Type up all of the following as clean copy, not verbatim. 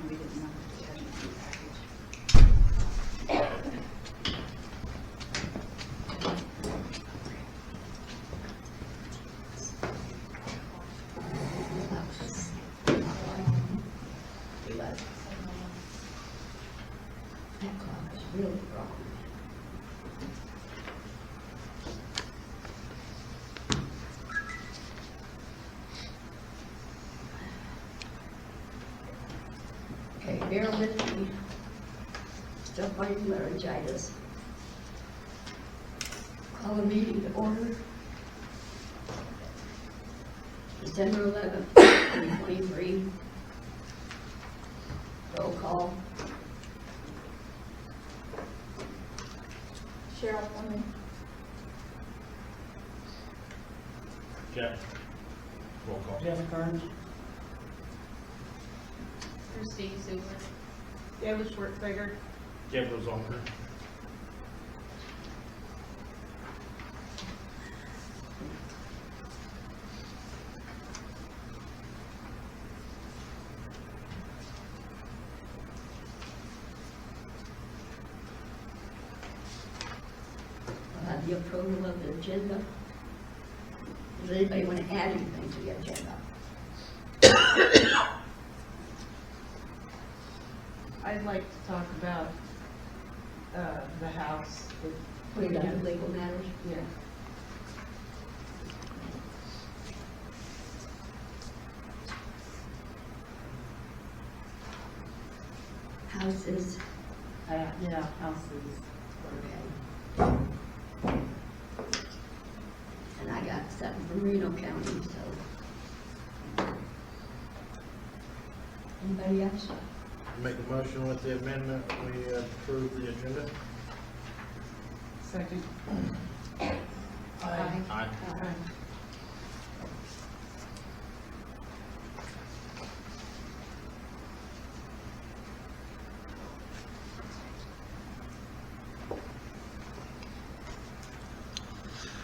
we didn't know if we had anything packaged. That clock is really wrong. Okay, bear with me. Still fighting laryngitis. Call a meeting to order. December 11th, 2023. Roll call. Cheryl Fleming. Jeff. Roll call. Jeff Kearns. Christine Super. David Schwartzberger. Jeff Rozonker. The approval of the agenda. Does anybody want to add anything to the agenda? I'd like to talk about, the house. Put it under legal matters. Yeah. Houses. Yeah, houses. Okay. And I got something from Reno County, so. Anybody else? Make a motion with the amendment, we approve the agenda. Second. Aye. Aye. Aye.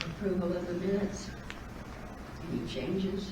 Approval of the minutes. Any changes?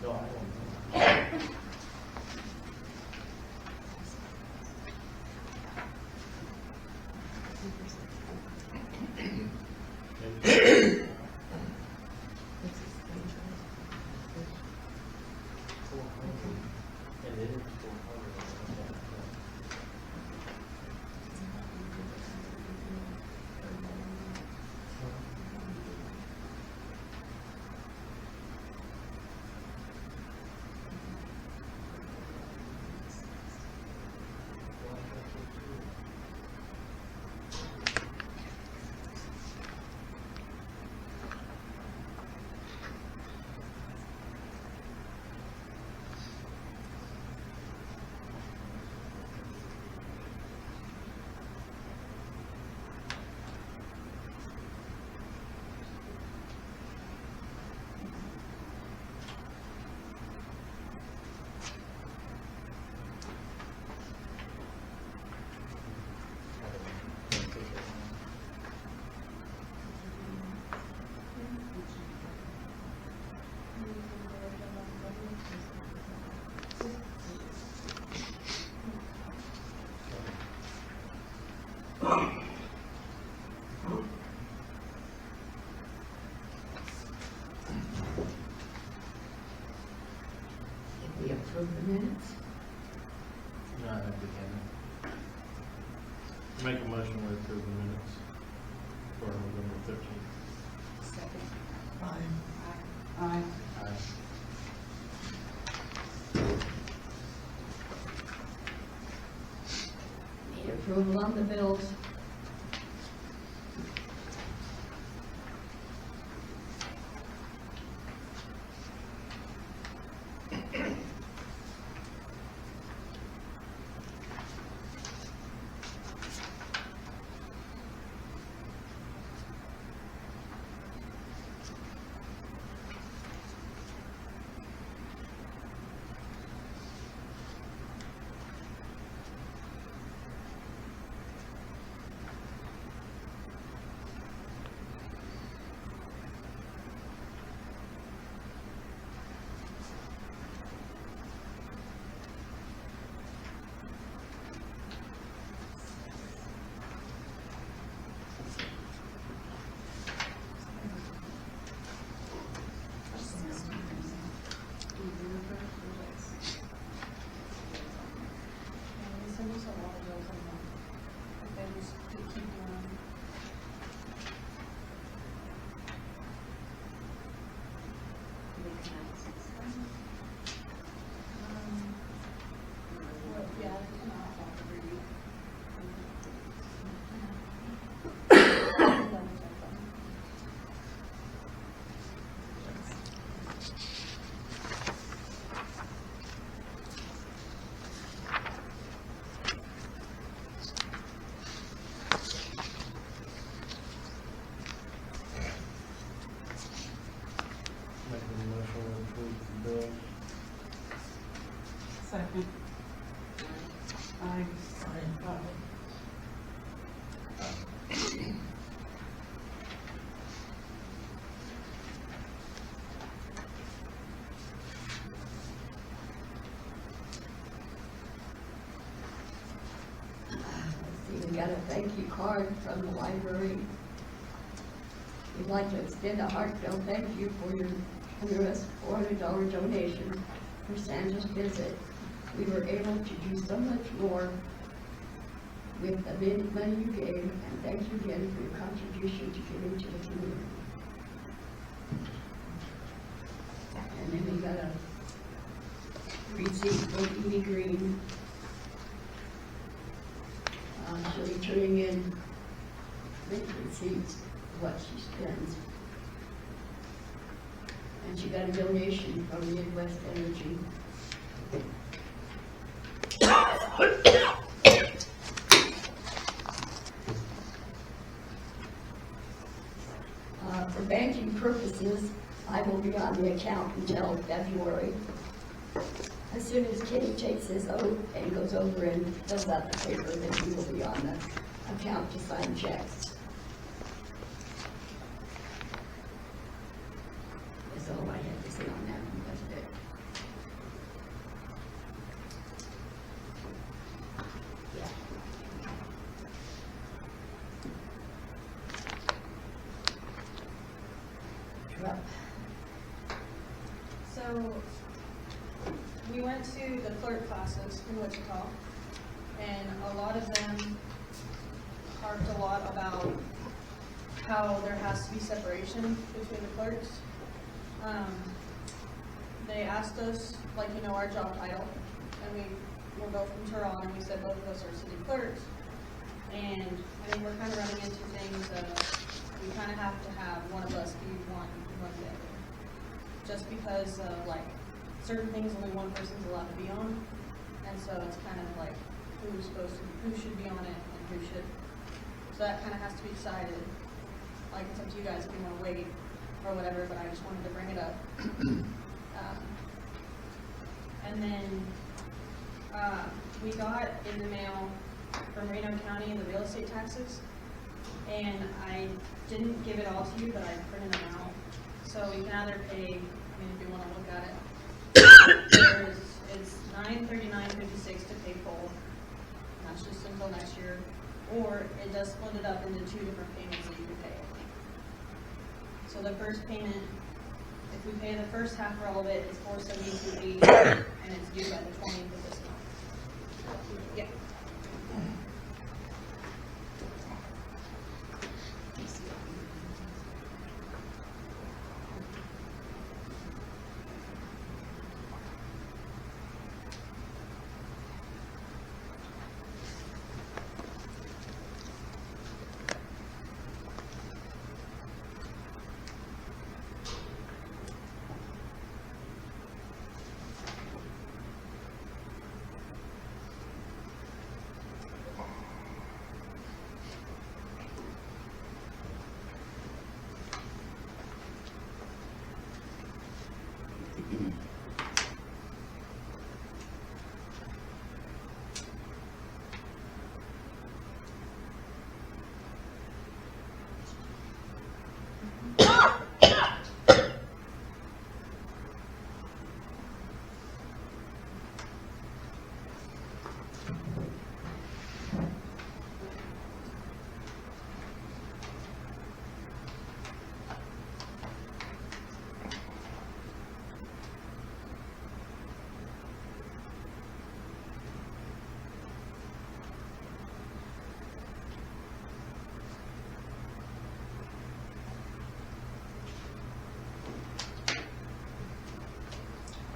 No, I don't know. Did we approve the minutes? No, I think we can. Make a motion to approve the minutes for November 13th. Second. Aye. Aye. Aye. Aye. approval on the bills. They send us a lot of bills a month. They just keep doing them. Well, yeah, they come out every week. Make a motion to approve the bills. Second. Aye. Let's see, we got a thank you card from the library. We'd like to extend a heartfelt thank you for your generous $400 donation for Sandra's visit. We were able to do so much more with the money you gave, and thank you again for your contribution to giving to the community. And then we got a receipt from Edie Green. She'll be turning in big receipts of what she spends. And she got a donation from Midwest Energy. For banking purposes, I will be on the account until February. As soon as Kenny takes his oath and goes over and fills out the paper, then he will be on the account to sign checks. That's all I had to say on that one, that's it. You're up. So, we went to the clerk classes in Wichita, and a lot of them harped a lot about how there has to be separation between the clerks. They asked us, like, our job title, and we were both from Turon, and we said both of us are city clerks. And I think we're kind of running into things, we kind of have to have one of us be one the other. Just because, certain things only one person's allowed to be on, and so it's kind of like who should be on it and who should. So that kind of has to be decided. Like, it's up to you guys if you want to wait or whatever, but I just wanted to bring it up. And then we got in the mail from Reno County the real estate taxes, and I didn't give it all to you, but I printed them out. So we can either pay, if you want to look at it, it's $939.56 to pay full. That's just until next year. Or it does split it up into two different payments that you can pay. So the first payment, if we pay the first half for all of it, it's $472.80, and it's due by the 20th of this month. Yeah.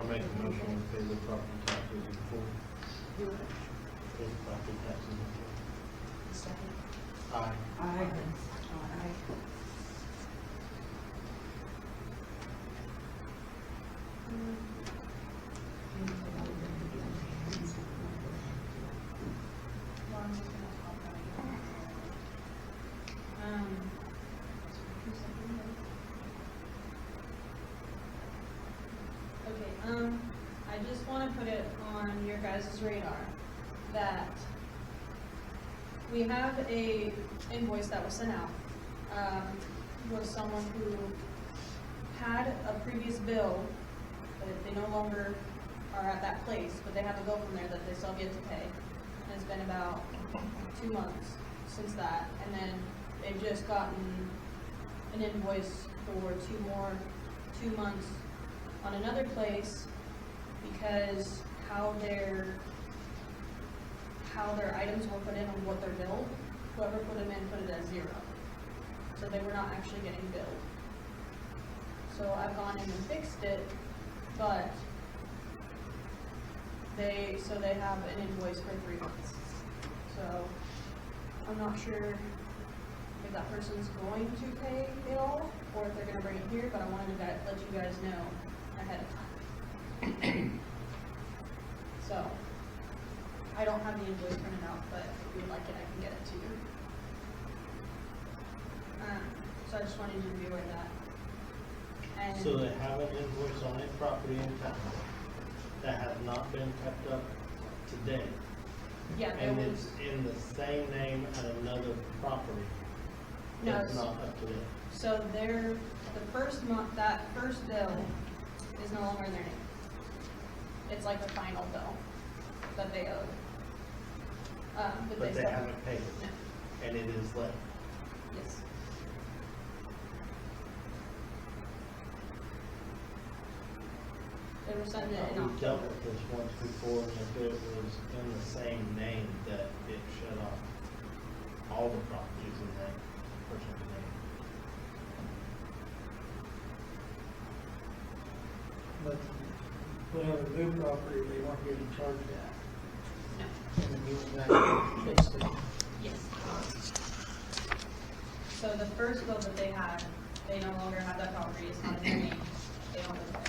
I make a motion to pay the property taxes in full. Pay the property taxes in full. Second. Aye. Aye. Well, I'm just gonna pop that again. Okay, I just wanna put it on your guys' radar that we have a invoice that was sent out, was someone who had a previous bill, but they no longer are at that place, but they have a bill from there that they still get to pay. And it's been about 2 months since that, and then they've just gotten an invoice for 2 months on another place because how their items were put in on what they're billed, whoever put them in put it as 0. So they were not actually getting billed. So I've gone in and fixed it, but they have an invoice for 3 months. So I'm not sure if that person's going to pay it all or if they're gonna bring it here, but I wanted to let you guys know ahead of time. So I don't have the invoice printed out, but if you'd like it, I can get it to you. So I just wanted you to be aware of that. And So they have an invoice on a property in town that has not been kept up to date. yeah, there And was, it's in the same name at another property no, that's not up to date. so the first month, that first bill is no longer in their name. It's like the final bill that they owed. But they still- haven't paid it, No, and it is left. yes. They were sending it in We dealt October. with this once before, and if it was in the same name, that it shut off all the properties in that person's name. But whatever new property, they weren't getting charged at. No, And then you went back and fixed it. yes. So the first bill that they had, they no longer have that property, it's not in their name, they don't live there.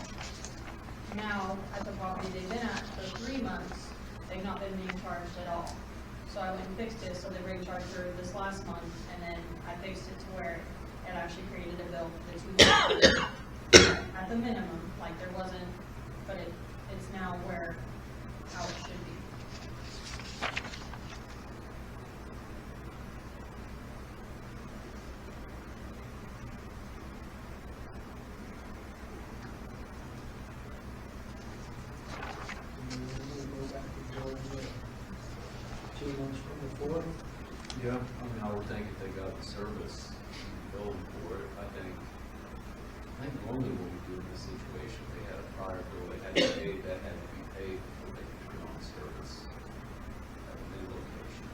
Now, at the property they've been at for 3 months, they've not been being charged at all. So I went and fixed it, so they were charged for this last month, and then I fixed it to where it actually created a bill for the 2 months. At the minimum, like there wasn't, but it's now where, how it should be. And then we go back to Georgia 2 months from before. Yeah, I mean, I would think if they got the service billed for it, I think normally what we do in this situation, they had a prior bill they had to pay, that had to be paid before they could turn on service at a new location.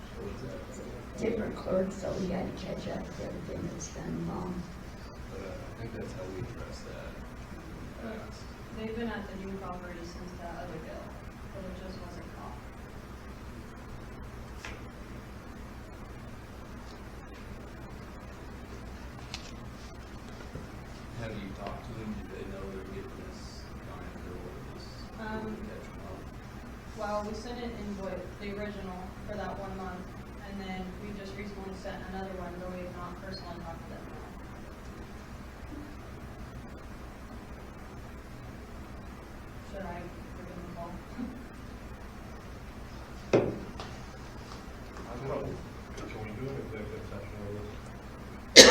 So is that, Different clerks, so we had to catch up with everything that's done wrong. but I think that's how we address that. They've been at the new property since that other bill, but it just wasn't caught. Have you talked to them? Do they know they're getting this kind of bill or this? Catch them up? Well, we sent an invoice, the original, for that 1 month, and then we just recently sent another one, though we have not personally talked to them now. Should I give them a call? I don't know, can we do an executive session with this?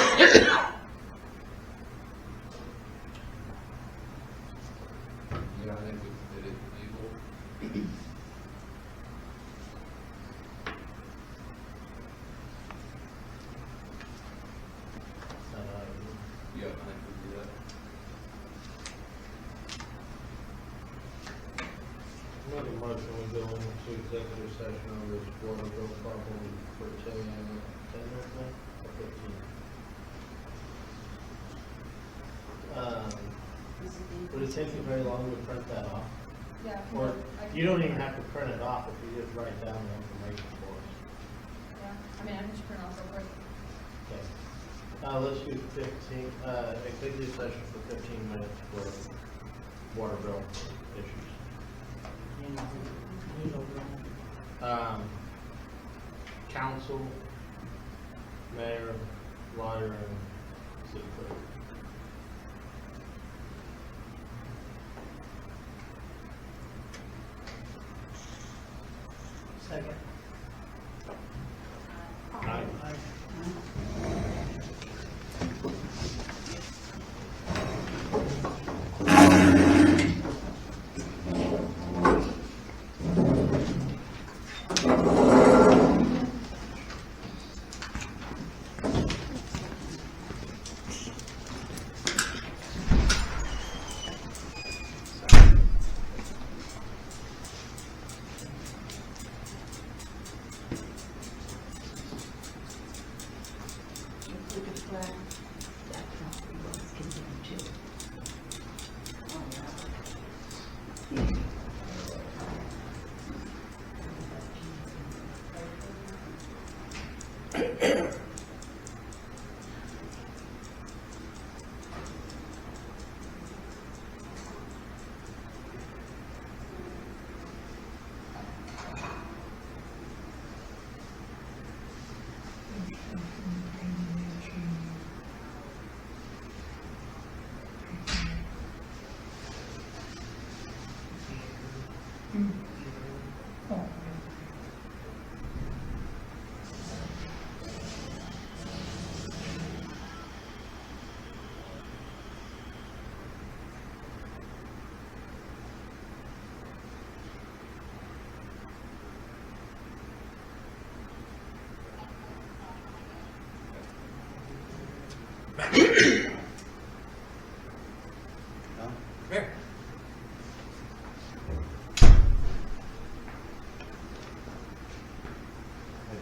Yeah, I think we did it legal. Yeah, I think we do that. Make a motion, we go into executive session on this water bill problem for 10 or 15. Would it take you very long to print that off? Yeah. Or I can- you don't even have to print it off if you just write down the information for us. Yeah, I mean, I can just print off real quick. Okay. Let's do 15, executive session for 15 minutes for water bill issues. Council, mayor, lawyer, and city clerk. Second. Aye. Look at the flag. That property was condemned too.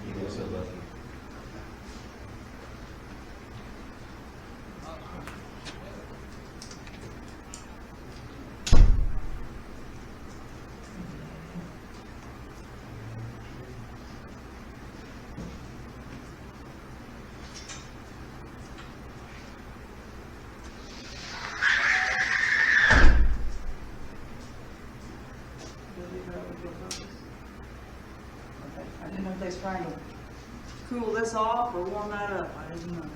You guys are lucky. I didn't know if they was trying to cool this off or warm that up, I didn't know.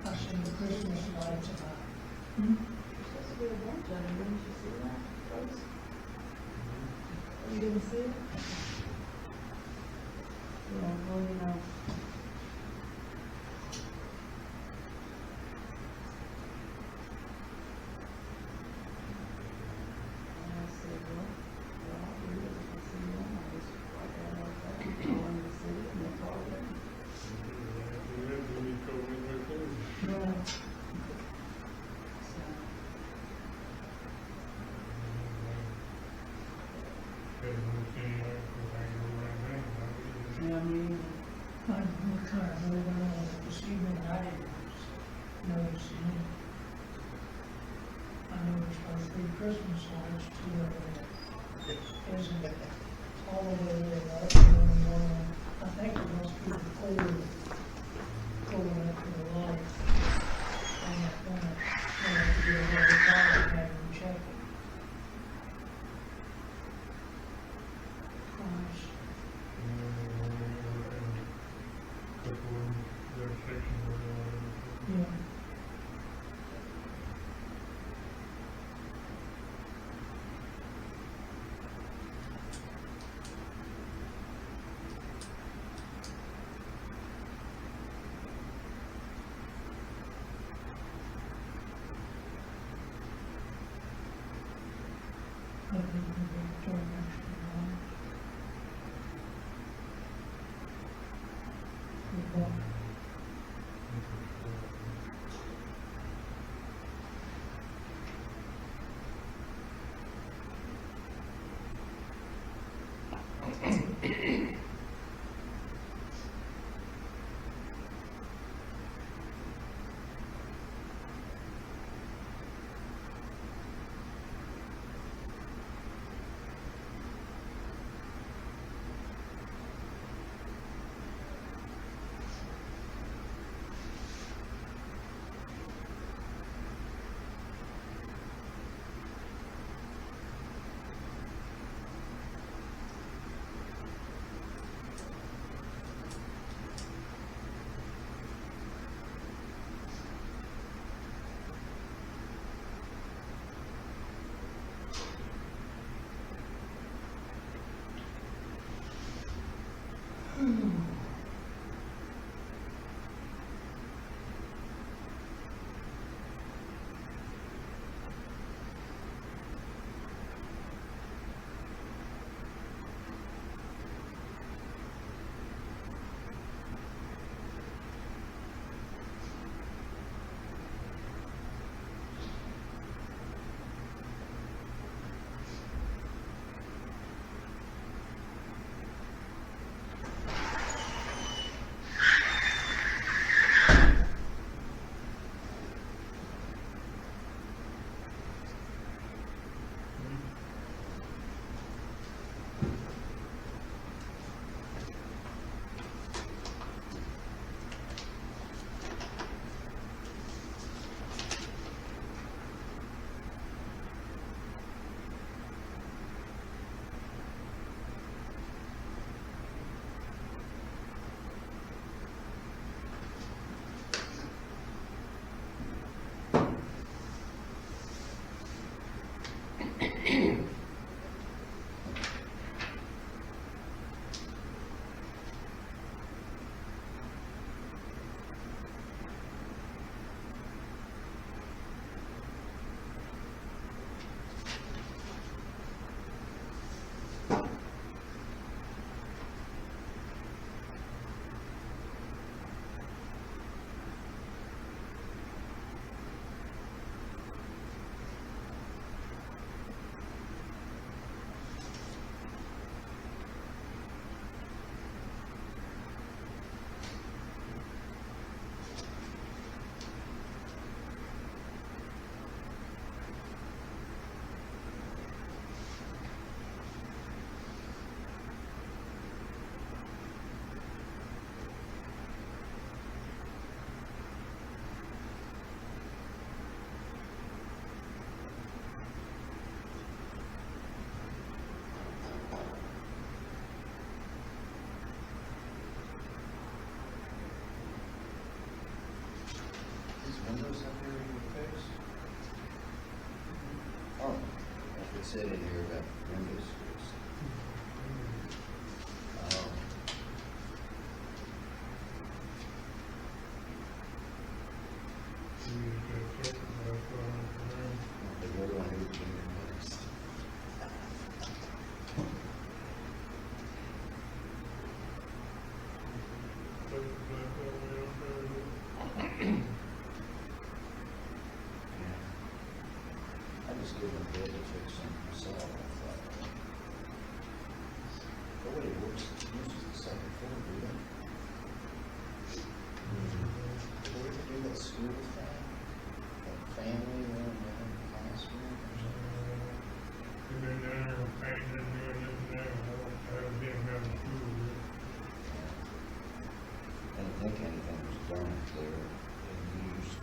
I seen the Christmas lights about. There's supposed to be a bunch of them, didn't you see that, folks? You didn't see it? Yeah, well, you know. And I said, well, I'll do it if I see them, I just write that out there, call in the city, and they call them. Yeah. So, Yeah, I mean, I'm kind of moving on with the Stephen Knight notice. I know there's supposed to be Christmas lights too over there. Isn't it? all the way up, and then, I think it must be the pole going up to the light. On that point, to get another car and have them check it. Gosh. Yeah. I think we can turn extra on. Good luck. Windows up here you fix? Oh, I could sit in here about windows fixed. The good one who came in next. I just give them a bid to fix them myself, I thought. The way it works, it uses the second floor, do they? Do we ever do that school thing? That family room, and classroom or something? We've been down there painting and doing this and that, think anything was done up there and used.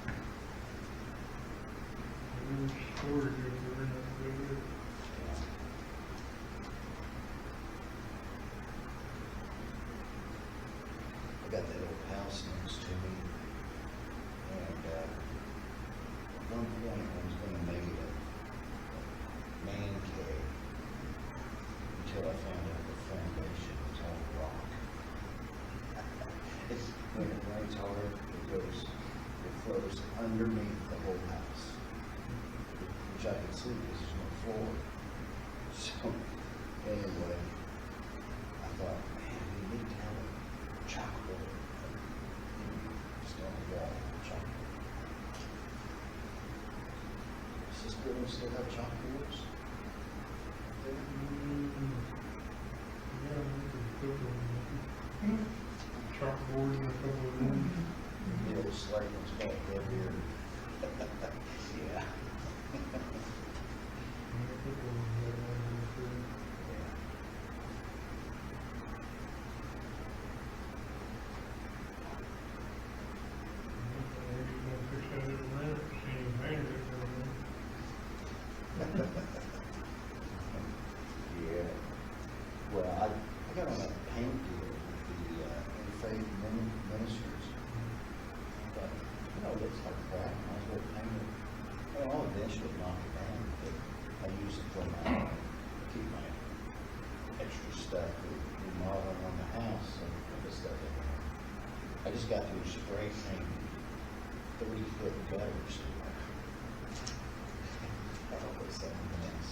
Storage over there, Yeah. I got that old house next to me, and, at one point I was gonna make it a man cave until I found out the foundation was all rock. It's, when it rains hard, it flows underneath the whole house, which I could see because there's no floor. So, anyway, I thought, man, we need to have a chalkboard, just on the wall, chalkboard. Does this building still have chalkboards? yeah, there's a couple of chalkboard in a couple of rooms. The old slate one's back there here. Yeah. Yeah. Well, I got on a paint deal with the Interfaith Ministers. But, you know, it looks like crap, might as well paint it. Well, I'll eventually knock it down, but I use it for my, keep my extra stuff, remodeling on the house and other stuff in there. I just got through spray painting 30-foot gutters. That was something else.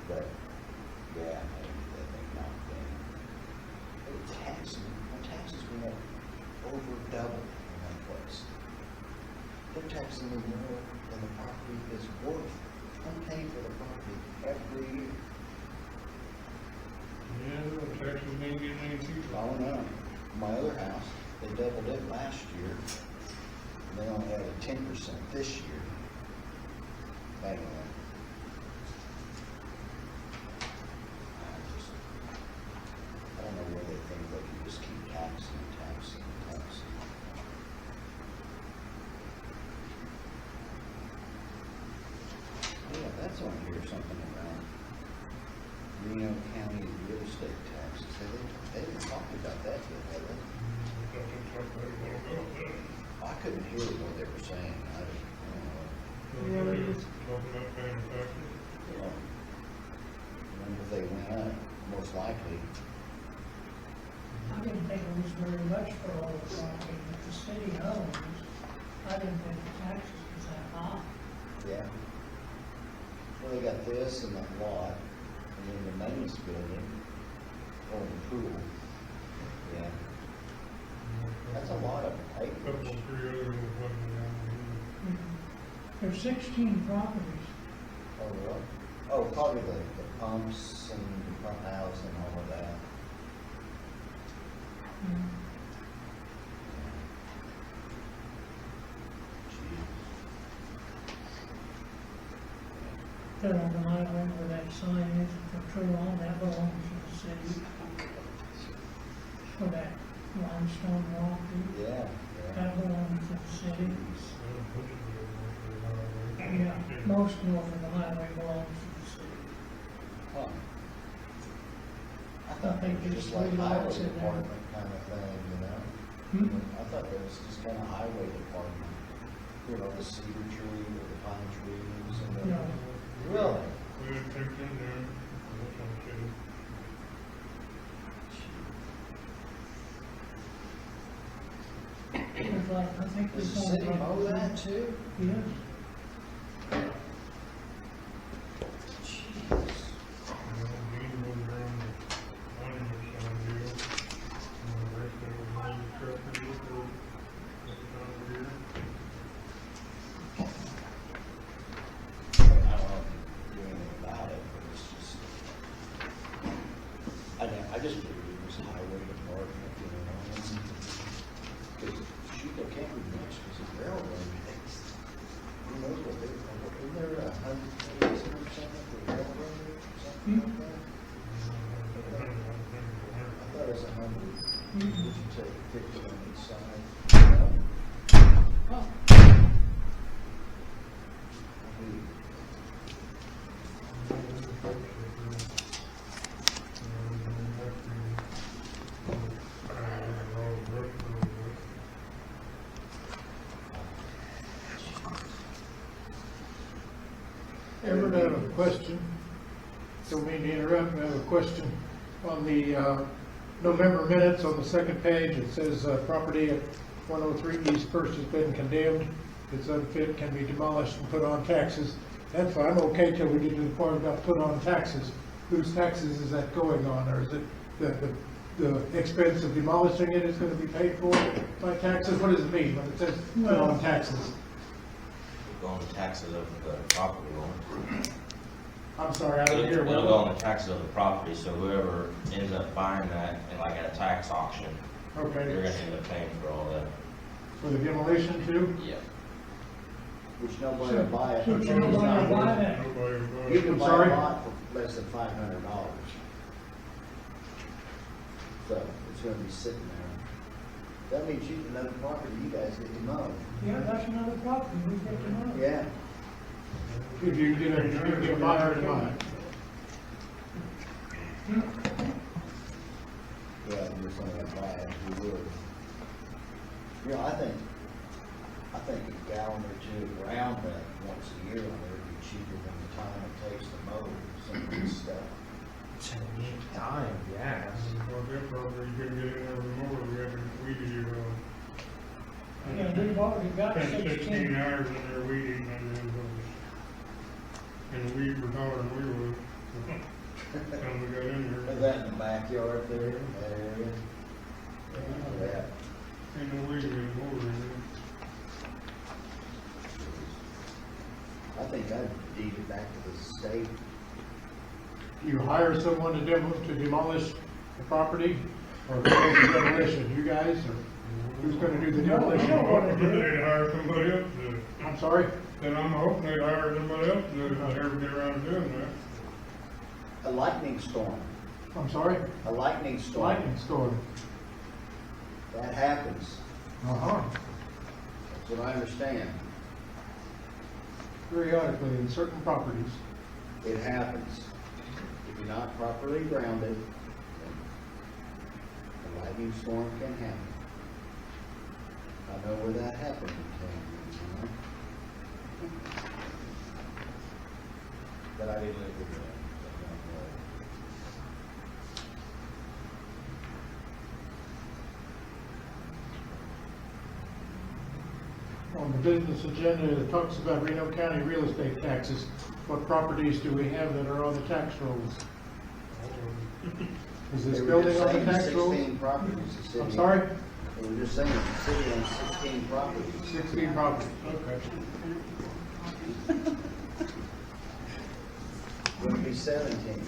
But, yeah, I didn't get that thing knocked down. My taxes went up over double in that place. They're taxing me more than the property is worth. I'm paying for the property every year. Yeah, the taxes ain't getting any cheaper. Oh, no. My other house, they doubled it last year. And they only added 10% this year. Anyway. I don't know where they think they can just keep taxing and taxing and taxing. Yeah, that's on here, something about Reno County real estate taxes. They didn't talk about that yet, had they? I couldn't hear what they were saying. I don't know. Talking about paying taxes. You know, I wonder if they went up, most likely. I didn't think it was very much for all the property that the city owns. I didn't think the taxes was that high. Yeah. Well, they got this and that lot, and then the maintenance building, or the pool. Yeah. That's a lot of Couple, acreage. 3 other little fucking down There's 16 properties. Oh, really? Oh, probably the pumps and the pump house and all of that. There on the highway where that sign is for Turon, that belongs to the city. For that limestone wall, Yeah, that belongs to the city. there. Yeah, most north of the highway belongs to the city. Huh. I thought think it was there's just like three highway lots in there. department kind of thing, you know? I thought that was just kind of highway department. You know, the cedar tree or the pine trees and the. No. Really? We had picked in there, that's on the city. There's like, I think Does there's the only city like- mow that too? Yes. Jeez. Dean was around the monument sign deal, and the rest of it was on the truck and vehicle, that time of year. I don't know if you do anything about it, but it's just. I just figured it was highway department, you know? Because, shoot, there can't be much, because it's railroad days. Who knows what they, isn't there 100 days or something for railroad or something like that? I thought it was 100. Would you take 50 on each side? No? Ever have a question? Don't mean to interrupt, I have a question. On the November minutes, on the second page, it says property at 103 East First has been condemned. It's unfit, can be demolished and put on taxes. That's fine, I'm okay till we get to the point about put on taxes. Whose taxes is that going on, or is it the expense of demolishing it is going to be paid for by taxes? What does it mean when it says put on taxes? Go on the taxes of the property owner. I'm sorry, I didn't hear It'll go well. on the taxes of the property, so whoever ends up buying that, and like at a tax auction, they're Okay, gonna end up paying for all that. for the demolition too? Yeah. Which nobody will buy it. Which nobody will buy that. Nobody You will. can I'm buy sorry? a lot for less than $500. So it's gonna be sitting there. That means you can another property, you guys get to mow. Yeah, that's another property, we get to know. Yeah. If you get a buyer to buy it. Yeah, if you're somebody to buy it, you would. You know, I think a gallon or two around that once a year on there would be cheaper than the time it takes to mow some of this stuff. Time, yes. Well, that property, you couldn't get in there anymore, we had to weed it, Yeah, we've already got 16 16. hours in there weeding, and then, and the weeds were taller than we were. Time we got in Is there, that in the backyard there, that area? Yeah. ain't no weed anymore in there. I think I'd deed it back to the state. You hire someone to demolish the property, or who does the demolition, you guys, or who's gonna do the demolition? No, no. Hoping they'd hire somebody else to do it. I'm sorry? Then I'm hoping they'd hire somebody else to do it, if they ever get around to doing that. A lightning storm, I'm sorry? a lightning storm. Lightning storm. That happens. Uh-huh. That's what I understand. Periodically in certain properties. It happens. If you're not properly grounded, a lightning storm can happen. I know where that happened in Camden, you know? But I didn't live with that. On the business agenda, it talks about Reno County real estate taxes. What properties do we have that are on the tax rolls? Is this They were building just on the saying tax rolls? 16 properties, the city. I'm sorry? They were just saying the city owns 16 properties. 16 properties, okay. Wouldn't be 17.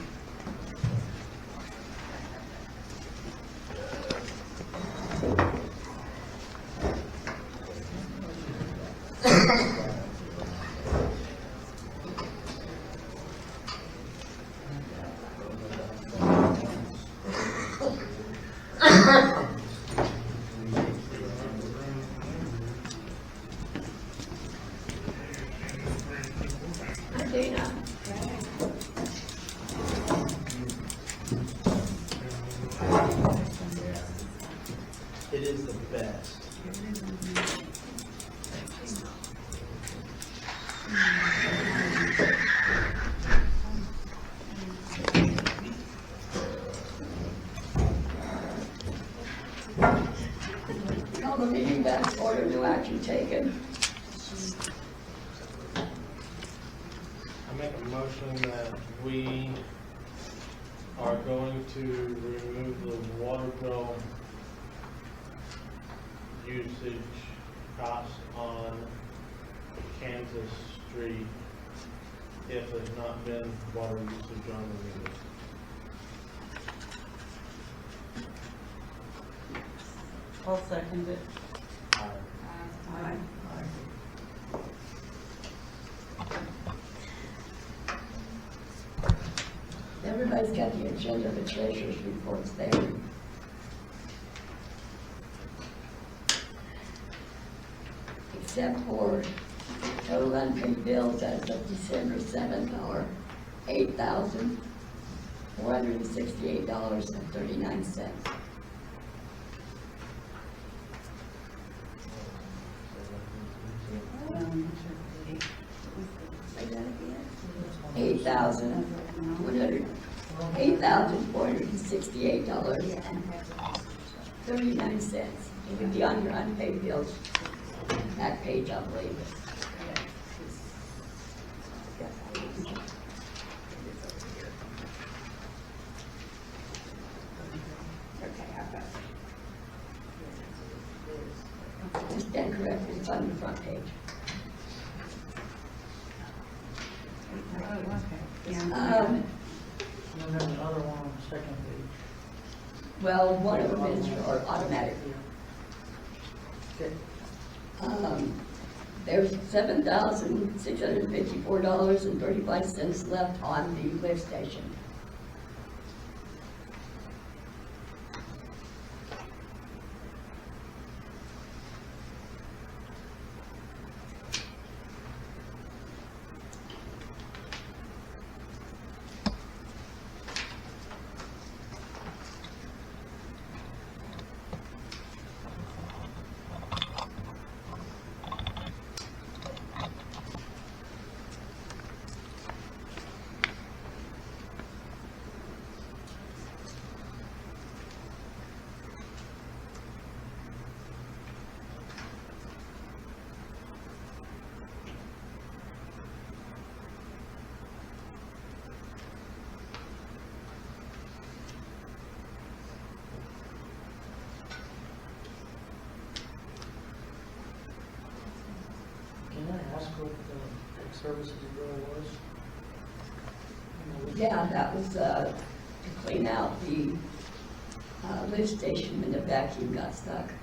Dina, It is the best. call the meeting back to order, no action taken. I make a motion that we are going to remove the water bill usage costs on Kansas Street if there's not been water usage on the meters. I'll second it. Aye. Everybody's got the agenda, the treasurer's reports there. except for total unpaid bills as of December 7th are $8,468.39. Say that again. $8,468.39. It would be on your unpaid bills, that page, I believe. Just stand corrected, it's on the front page. And then there's another one on the second page. Well, one of them is for automatic. There's $7,654.35 left on the lift station. Can I ask what the services bill was? Yeah, that was, to clean out the, lift station when the vacuum got stuck. Okay.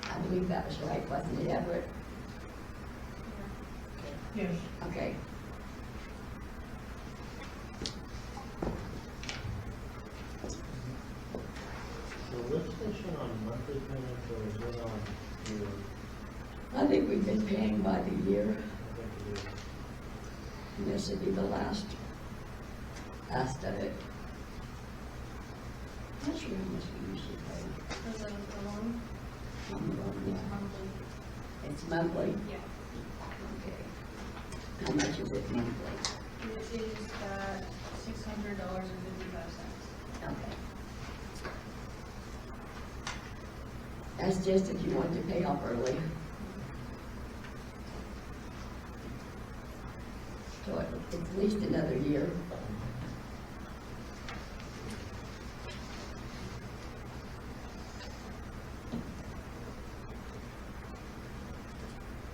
I believe that was right, wasn't it, Everett? Yes. Okay. The lift station on monthly payments or is it on year? I think we've been paying by the year, I think it is. and this would be the last of it. Not sure how much we usually pay. Is that a loan? On the road, It's yeah. monthly. It's monthly? Yeah. Okay. How much is it monthly? It is, $600.55. Okay. That's just if you want to pay off early. So it's at least another year.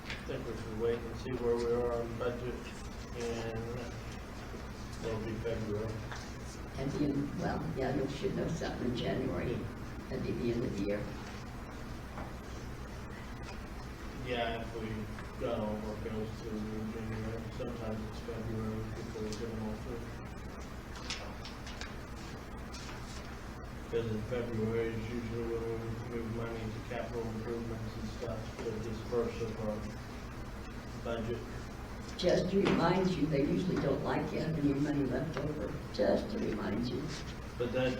I think we should wait and see where we are on budget and it'll be February. At the end, well, yeah, you should know something in January. That'd be the end of the year. Yeah, if we got all of our bills through January, sometimes it's February before we get them all through. Because in February is usually when we move money into capital improvements and stuff to disperse of our budget. Just to remind you, they usually don't like you having your money left over, just to remind you. But then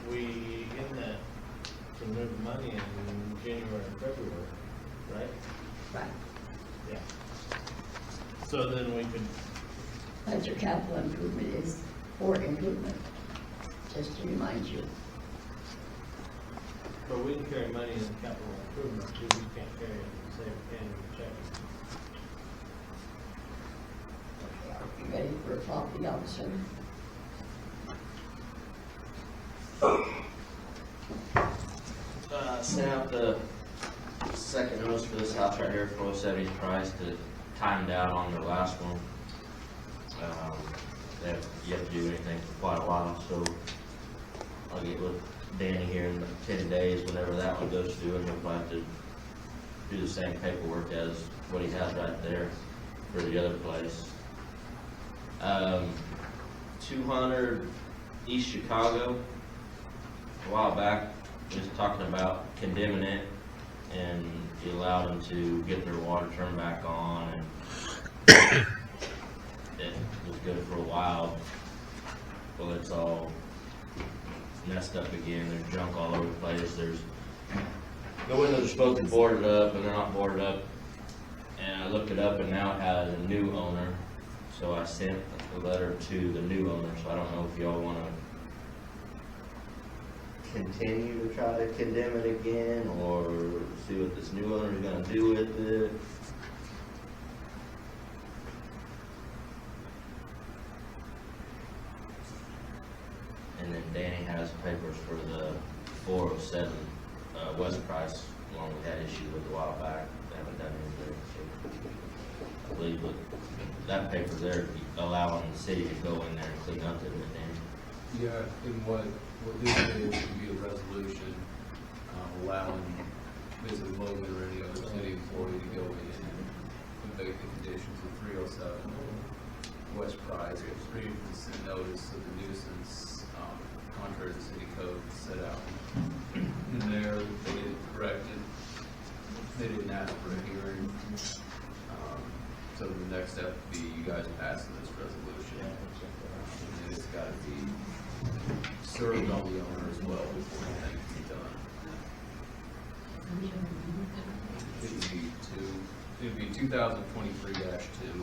we in that to move money in January and February, right? Right. Yeah. So then we could, But your capital improvement is for improvement, just to remind you. but we can carry money in capital improvement, we just can't carry it in the same annual check. You ready for a property officer? Sent out the second notice for this house right here for 070 price to timed out on the last one. They have yet to do anything for quite a while, so I'll get with Danny here in 10 days, whenever that one goes through, and he'll probably have to do the same paperwork as what he has right there for the other place. 200 East Chicago. a while back, he was talking about condemning it, and he allowed them to get their water turned back on, and it was good for a while. Well, it's all messed up again, there's junk all over the place, there's, the windows are supposed to be boarded up, and they're not boarded up, and I looked it up, and now it has a new owner, so I sent a letter to the new owner, so I don't know if y'all wanna continue to try to condemn it again, or see what this new owner is gonna do with it. And then Danny has papers for the 407 West Price, along with that issue with a while back. They haven't done anything, so I believe with that paper there, allowing the city to go in there and clean up, isn't it, Danny? Yeah, and what this is would be a resolution, allowing basically Logan or any other city employee to go in and make the conditions of 307 West Price, pre-consent notice of the nuisance, contrary to the city code set out in there. They didn't correct it. They didn't ask for a hearing. So the next step would be you guys passing this resolution. And then it's gotta be served on the owner as well before anything can be done. It would be 2023-2.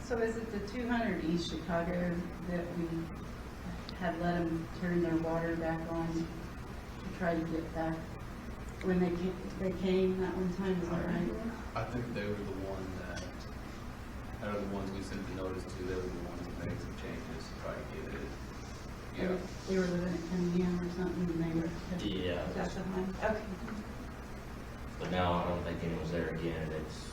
So is it the 200 East Chicago that we had let them turn their water back on to try to get back when they came that one time, is that right? I think they were the one that, out of the ones we sent the notice to, they were the ones that made some changes to try to get it. Yeah. They were living at Cunningham or something, and they were. Yeah. That's the one, okay. But now I don't think anyone's there again, it's.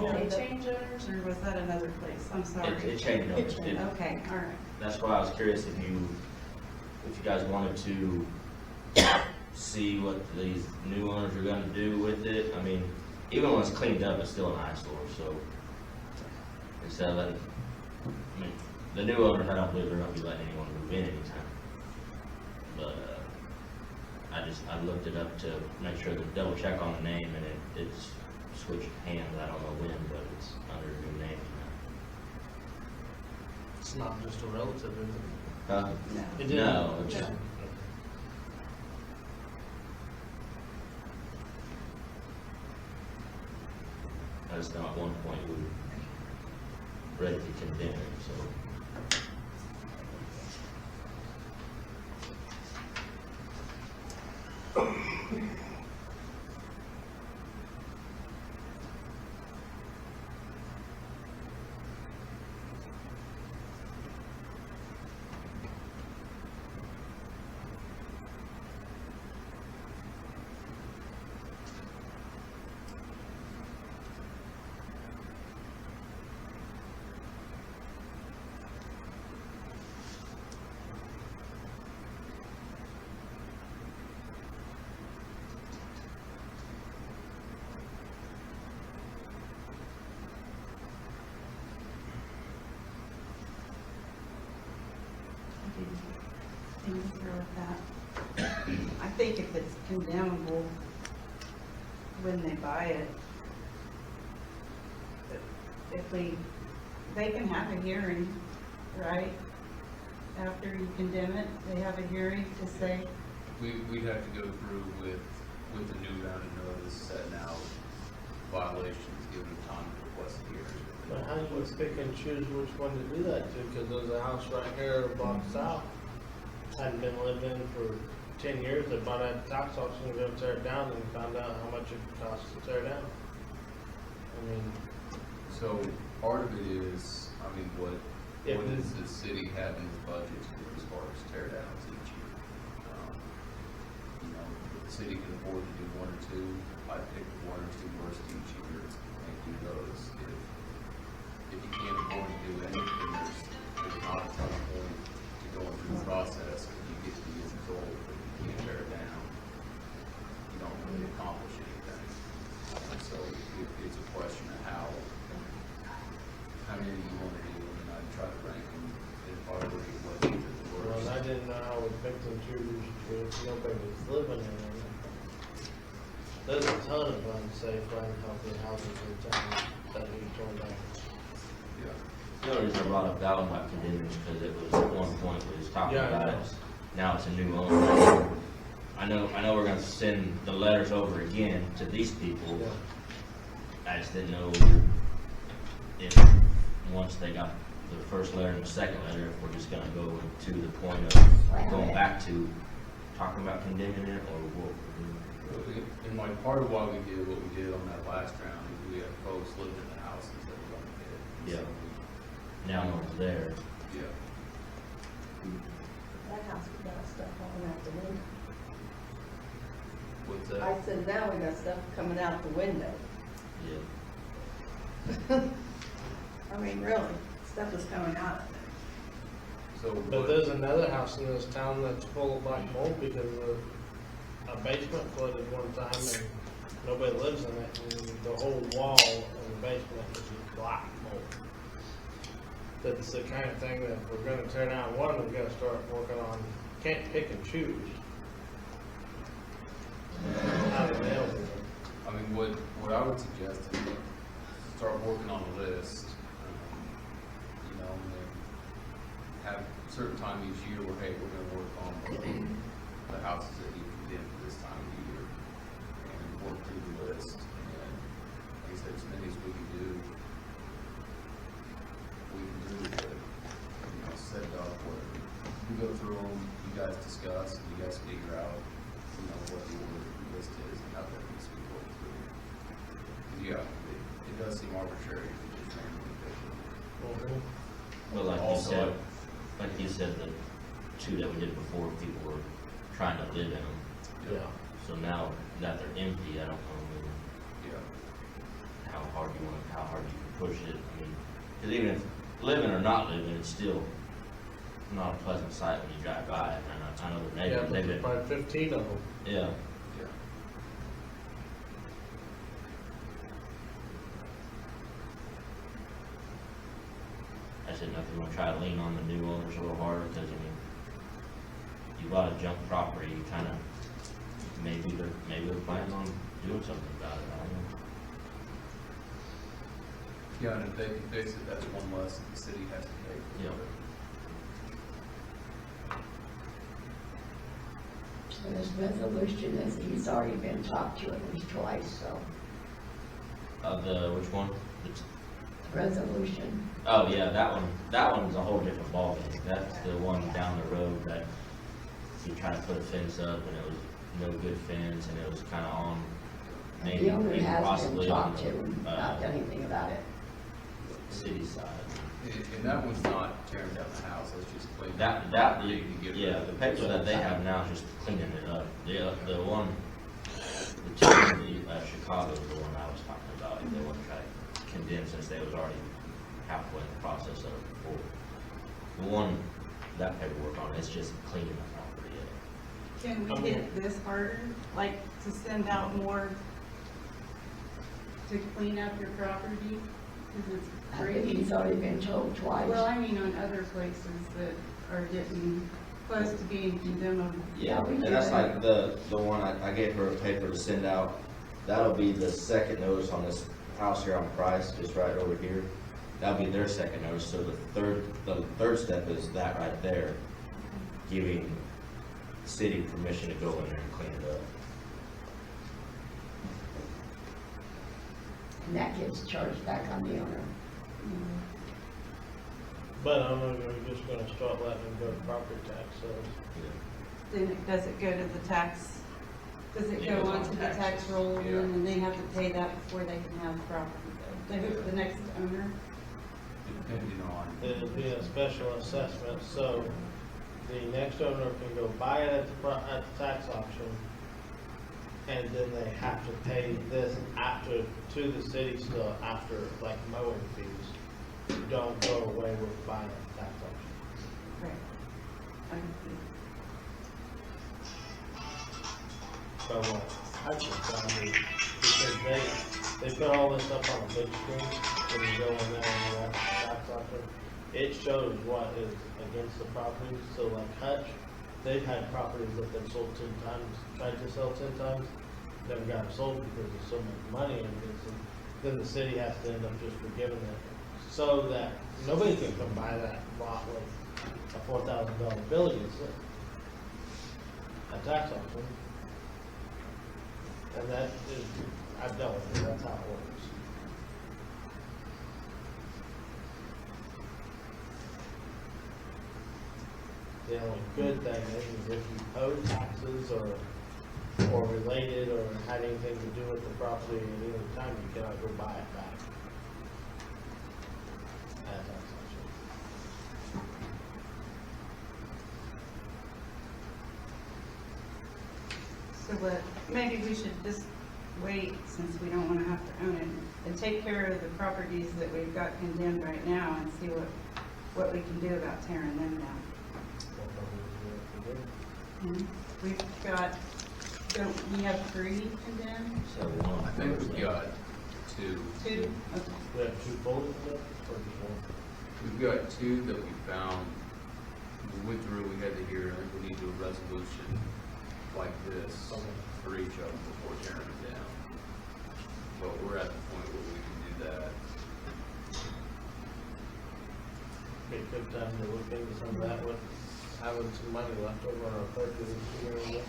Did they change owners, or was that another place? I'm sorry. It changed owners. It- Okay, all right. That's why I was curious if you guys wanted to see what these new owners are gonna do with it. I mean, even when it's cleaned up, it's still an eyesore, so instead of letting, I mean, the new owners, I don't believe they're gonna be letting anyone move in anytime. But, I looked it up to make sure to double check on the name, and it's switched hands, I don't know when, but it's under a new name now. It's not just a relative, is it? Huh? It didn't- No, it's just, Okay. I just know at one point we were ready to condemn it, so. concur with that. I think if it's condemnable when they buy it, if they can have a hearing, right? After you condemn it, they have a hearing to say, We'd have to go through with the new round of notice, setting out violations, giving them time to request a hearing. But how do you pick and choose which one to do that to? Because there's a house right here, blocks south, hadn't been lived in for 10 years. They bought it at the tax auction, go tear it down, and found out how much it costs to tear down. I mean, So part of it is, I mean, what Yeah, does the city have in its budget to do as far as tear downs each year? You know, if the city can afford to do one or two, I pick one or two worst each year and do those. If you can't afford to do anything, there's not a ton of point to going through the process. If you get to the end goal, but you can't tear it down, you don't really accomplish anything. And so it's a question of how many you want to do, and I try to rank them in priority, what either the well, worst. I didn't know how we picked and choose if nobody was living in them. There's a ton of unsafe, unhealthy houses in town that need torn down. Yeah. The only reason I brought up that one about condemning is because it was at one point we was talking Yeah, I about know. it. Now it's a new owner. I know we're gonna send the letters over again to these people. Yeah. I just didn't know if, once they got the first letter and the second letter, if we're just gonna go to the point of going back to talking about condemning it, or what we're doing. And like part of why we did what we did on that last round is we had folks living in the houses that were unfit. Yeah. Now no one's there. Yeah. That house, we got stuff falling out the window. What's I that? said, now we got stuff coming out the window. Yeah. I mean, really, stuff is coming out of there. So But what, there's another house in this town that's full of black mold because a basement flooded one time and nobody lives in it, and the whole wall in the basement is just black mold. That's the kind of thing that if we're gonna tear down one, we've gotta start working on, can't pick and choose. How to nail it. I mean, what I would suggest is start working on a list, you know, and then have a certain time each year where, hey, we're gonna work on the houses that need condemned for this time of year, and work through the list, and like I said, as many as we can do, but, you know, set it up where we go through them, you guys discuss, and you guys figure out, you know, what the order of the list is and how that needs to be worked through. 'Cause, yeah, it does seem arbitrary to just randomly pick them. Well, Also, like you said, the two that we did before, people were trying to live in them. Yeah. So now that they're empty, I don't know Yeah. how hard you can push it. I mean, because even if living or not living, it's still not a pleasant sight when you drive by it. And I know the Yeah, neighbors, but they've there's been, probably 15 of them. yeah. Yeah. I said nothing, we'll try to lean on the new owners a little harder, because, I mean, you bought a junk property, you kind of, maybe they're planning on doing something about it, I don't know. Yeah, and if they can fix it, that's one less that the city has to pay for. Yeah. This resolution is, he's already been talked to at least twice, so, Which one? resolution. Oh, yeah, that one's a whole different ballgame. That's the one down the road that he tried to put a fence up, and it was no good fence, and it was kind of on, maybe The owner even has been possibly on talked to, and not done anything about it. the city side. And that one's not tearing down the house, that's just cleaning. That, You can get rid yeah, of the it. paper that they have now is just cleaning it up. The one, the two in Chicago is the one I was talking about, if they want to try to condemn, since they was already halfway in the process of it before. The one, that paperwork on, it's just cleaning the property up. Can we hit this harder, like to send out more to clean up your property? Because it's I think crazy. he's already been told twice. Well, I mean, on other places that are getting close to being condemnable. Yeah, we and do that's that. like the one I gave her a paper to send out. That'll be the second notice on this house here on Price, just right over here. That'll be their second notice, so the third step is that right there, giving the city permission to go in there and clean it up. And that gets charged back on the owner. But I don't know, we're just gonna start letting them go to property tax sales. Then does it go to the tax, does it Yeah, go it's on on to the taxes, tax roll yeah. and they have to pay that before they can have property though? The next owner? Depending on. It'll be a special assessment, so the next owner can go buy it at the tax auction, and then they have to pay this after, to the city still, after, like, mowing fees. Don't go away with buying at the tax auction. Right. So what I just found is, because they put all this up on a big screen, when you go in there and you watch the tax auction, it shows what is against the property. So like Hutch, they've had properties that they've sold 10 times, tried to sell 10 times, never got them sold because there's so much money in it. So then the city has to end up just forgiving it, so that nobody can come buy that lot with a $4,000 bill against it. A tax auction. And that is, I've dealt with it, that's how it works. The only good thing is if you owe taxes or related or had anything to do with the property at any time, you cannot go buy it back. At tax auction. So what, maybe we should just wait, since we don't wanna have to own it, and take care of the properties that we've got condemned right now and see what we can do about tearing them down. We've got, we have 3 condemned? So I think we've got two. 2? Okay. We have 2 bullets left, or just one? We've got two that we found, we went through, we had to hear, I think we need to do a resolution like this for each of them before tearing them down. But we're at the point where we can do that. Be a good time to look into some of that with having some money left over on our budget this year.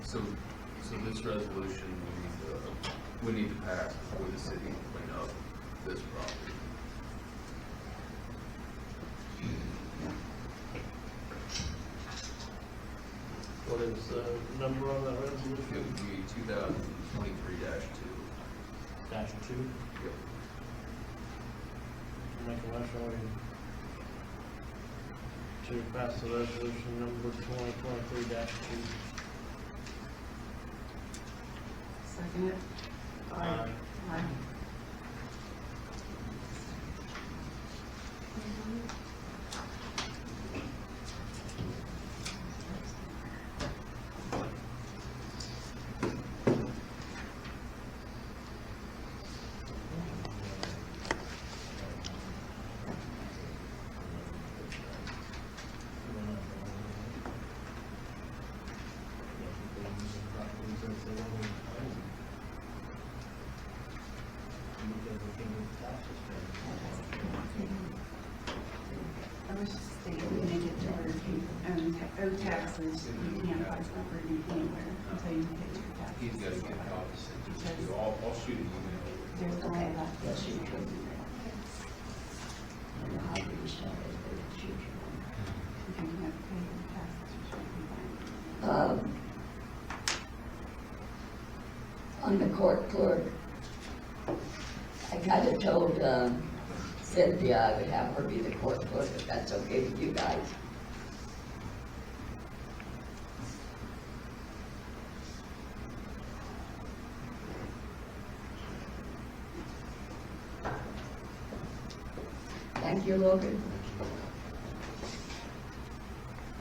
So this resolution, we need to pass before the city can clean up this property. What is the number on that It resolution? would be 2023-2. -2. Yep. Make a motion to pass the resolution number 2023-2. Second it? Aye. Aye. I was just thinking, we need it to where if you owe taxes, you can't buy property anywhere until you pay your taxes. He's got to get copies sent to you. I'll shoot an email over. There's all Okay, that. yes, you could do that. I don't know how we start it, but it's future. If you can't pay your taxes, you shouldn't be buying. On the court clerk, I kind of told Cynthia I would have her be the court clerk, if that's okay with you guys. Thank you, Logan.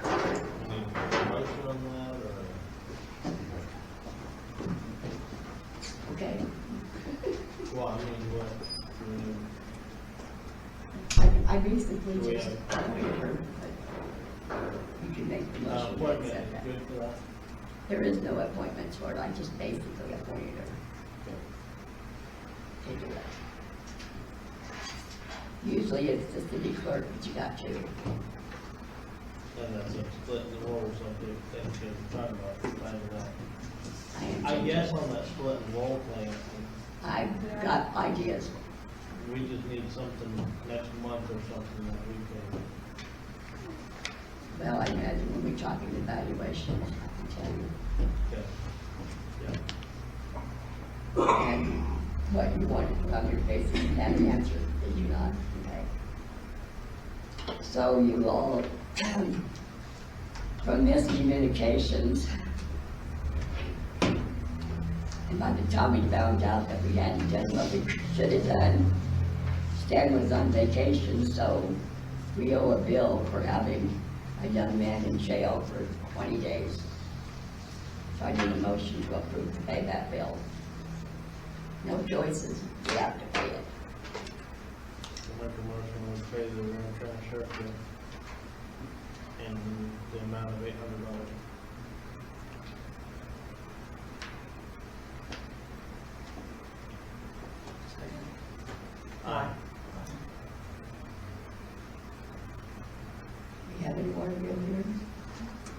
Need a motion on that, or, Okay. well, I mean, what, I basically Do we just, have- you can make the motion to appointment, accept that. good for that? There is no appointments for it, I just basically appointed her to do it. Usually it's the city clerk, but you got two. And that's a split in the roles, like they can talk about, find that. I intend to- guess on that split and roll thing, I've got ideas. we just need something next month or something that we can, Well, I imagine when we talk in evaluations, I can tell you. okay. Yeah. And what you wanted, well, you're basically had an answer, did you not? Okay. So you all, from miscommunications, and by the time we found out that we hadn't done what we should have done, Stan was on vacation, so we owe a bill for having a young man in jail for 20 days. So I need a motion to approve to pay that bill. No choices, we have to pay it. We'll make a motion, we'll pay the transfer bill in the amount of $800. Aye. We have any water bill hearings?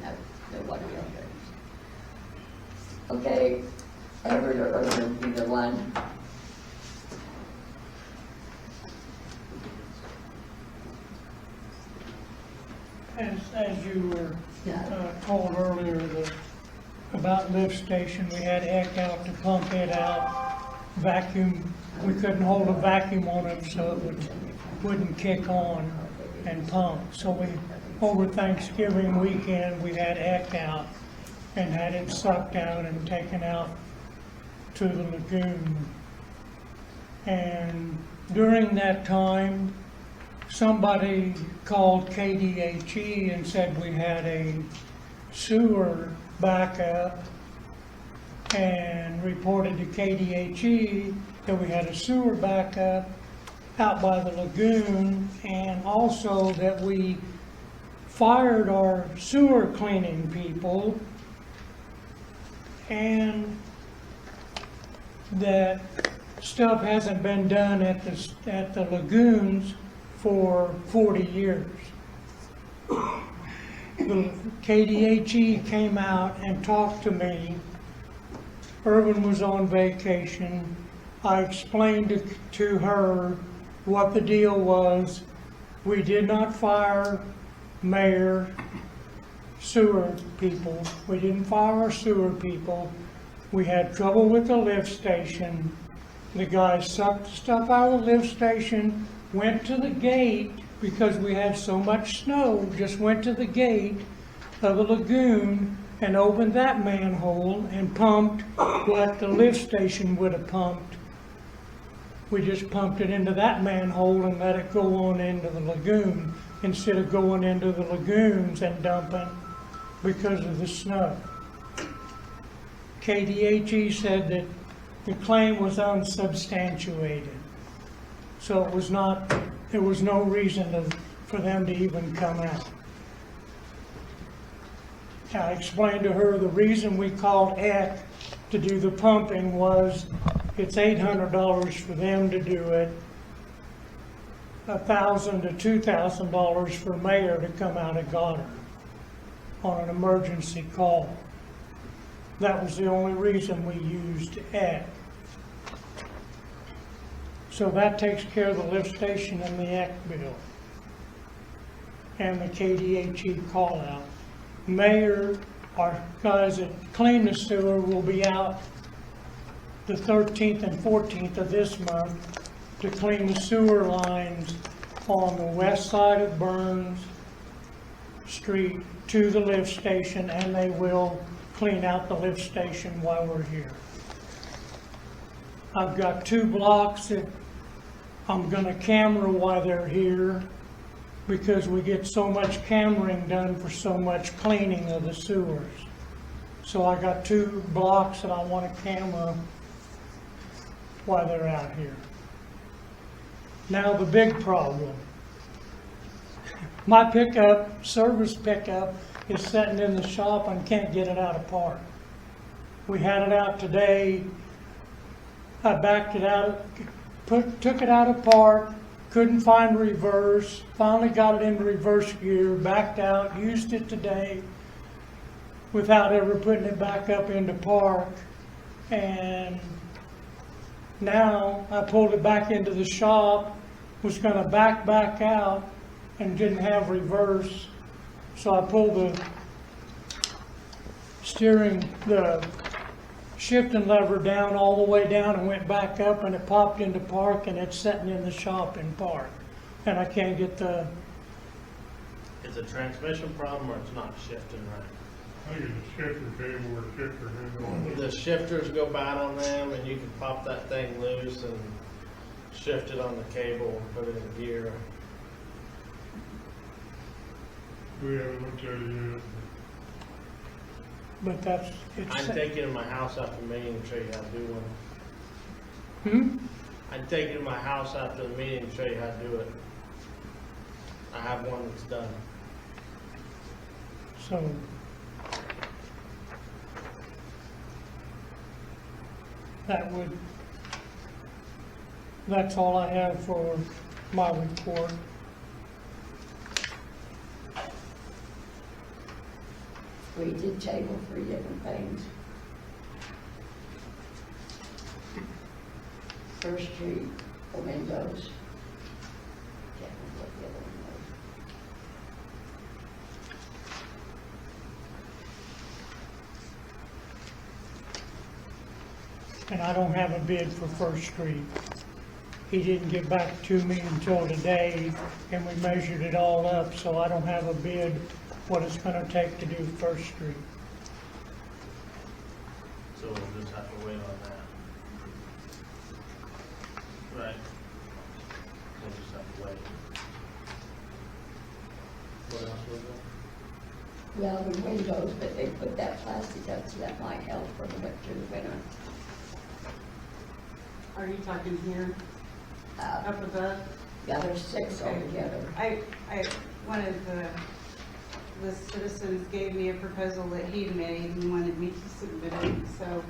No, no water bill hearings. Okay, either one. As you were Yeah. told earlier, about lift station, we had Eck out to pump it out, vacuum, we couldn't hold a vacuum on it so it wouldn't kick on and pump. So over Thanksgiving weekend, we had Eck out and had it sucked out and taken out to the lagoon. And during that time, somebody called KDHE and said we had a sewer backup and reported to KDHE that we had a sewer backup out by the lagoon, and also that we fired our sewer cleaning people, and that stuff hasn't been done at the lagoons for 40 years. The KDHE came out and talked to me. Irvin was on vacation. I explained to her what the deal was. We did not fire mayor sewer people. We didn't fire our sewer people. We had trouble with the lift station. The guy sucked the stuff out of the lift station, went to the gate because we had so much snow, just went to the gate of the lagoon and opened that manhole and pumped what the lift station would have pumped. We just pumped it into that manhole and let it go on into the lagoon instead of going into the lagoons and dumping because of the snow. KDHE said that the claim was unsubstantiated. So it was not, there was no reason for them to even come out. I explained to her the reason we called Eck to do the pumping was it's $800 for them to do it, $1,000 to $2,000 for mayor to come out of Goddard on an emergency call. That was the only reason we used Eck. So that takes care of the lift station and the Eck bill and the KDHE call out. Mayor, our guys that clean the sewer will be out the 13th and 14th of this month to clean the sewer lines on the west side of Burns Street to the lift station, and they will clean out the lift station while we're here. I've got 2 blocks that I'm gonna camera while they're here, because we get so much cammering done for so much cleaning of the sewers. So I got 2 blocks that I wanna camera while they're out here. Now the big problem. My pickup, service pickup, is sitting in the shop and can't get it out of park. We had it out today. I backed it out, took it out of park, couldn't find reverse, finally got it into reverse gear, backed out, used it today without ever putting it back up into park. And now I pulled it back into the shop, was gonna back out and didn't have reverse. So I pulled the shifting lever down all the way down and went back up, and it popped into park, and it's sitting in the shop in park. And I can't get the, It's a transmission problem or it's not shifting right? I think it's a shifter cable or shifter handle. The shifters go bad on them, and you can pop that thing loose and shift it on the cable and put it in gear. We haven't looked at it yet. but that's, I'm it's, taking it to my house after the meeting and show you how to do one. I'd take it to my house after the meeting and show you how to do it. I have one that's done. so. That's all I have for my report. We did table 3 different things. First Street, the windows. Can't remember what the other one was. And I don't have a bid for First Street. He didn't get back to me until today, and we measured it all up, so I don't have a bid what it's gonna take to do First Street. So we'll just have to wait on that. Right. We'll just have to wait. What else was there? Well, the windows, but they put that plastic up, so that might help for the winter. Are you talking here, up above? Yeah, there's 6 Okay. altogether. One of the citizens gave me a proposal that he'd made and wanted me to submit it, so,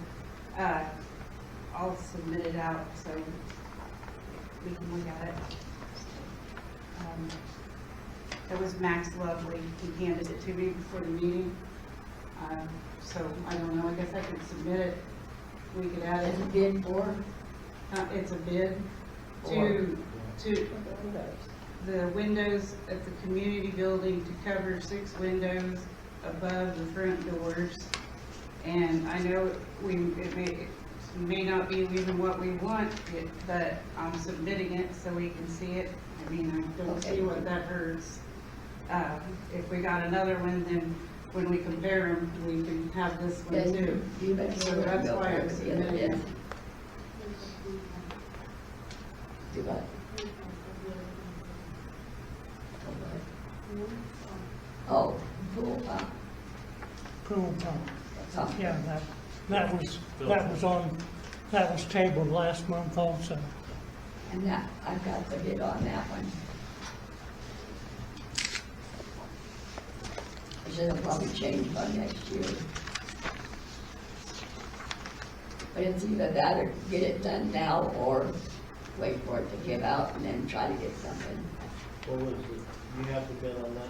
I'll submit it out so we can look at it. It was Max Lovely, he handed it to me before the meeting, so I don't know, I guess I could submit it, we could add it. There's a bid for It's a bid Or- to the windows at the community building to cover 6 windows above the front doors. And I know it may not be even what we want, but I'm submitting it so we can see it. I mean, I don't see what that hurts. If we got another one, then when we compare them, we can have this one Then too. you better So that's go why there I'm with the other submitting bid. it. Do what? Oh, pool pump. Pool pump. Pump. Yeah, that was tabled last month also. And that, I've got the bid on that one. So it'll probably change by next year. But it's either that or get it done now or wait for it to give out and then try to get something. What was it? You have to bid on that?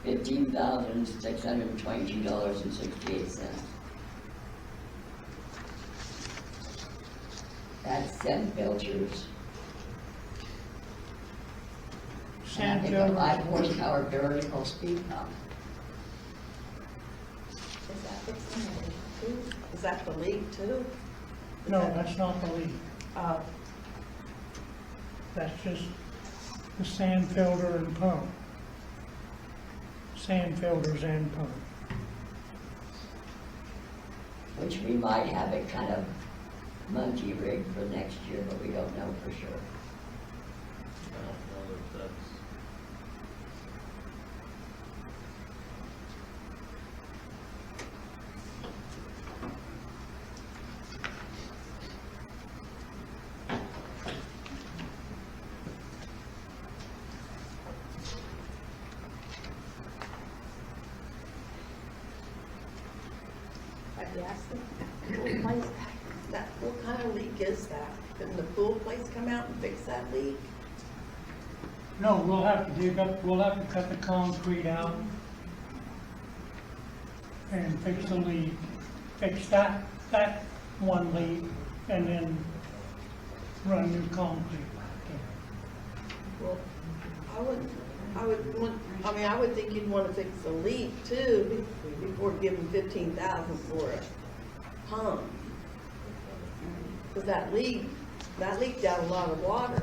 $15,622.68. That's sand filters. And I Sand think a filters. 5 horsepower variable speed pump. Is that fixing it too? Is that the leak too? No, that's not the leak. Uh, That's just the sand filter and pump. Sand filters and pump. Which we might have it kind of monkey rigged for next year, but we don't know know for sure. I don't know if that's. Have you asked them? Pool place, that, what kind of leak is that? Couldn't the pool place come out and fix that leak? No, we'll have to dig up, we'll have to cut the concrete out and fix the leak, fix that one leak, and then run new concrete. Well, I would think you'd wanna fix the leak too, before giving 15,000 for a pump. Cause that leaked out a lot of water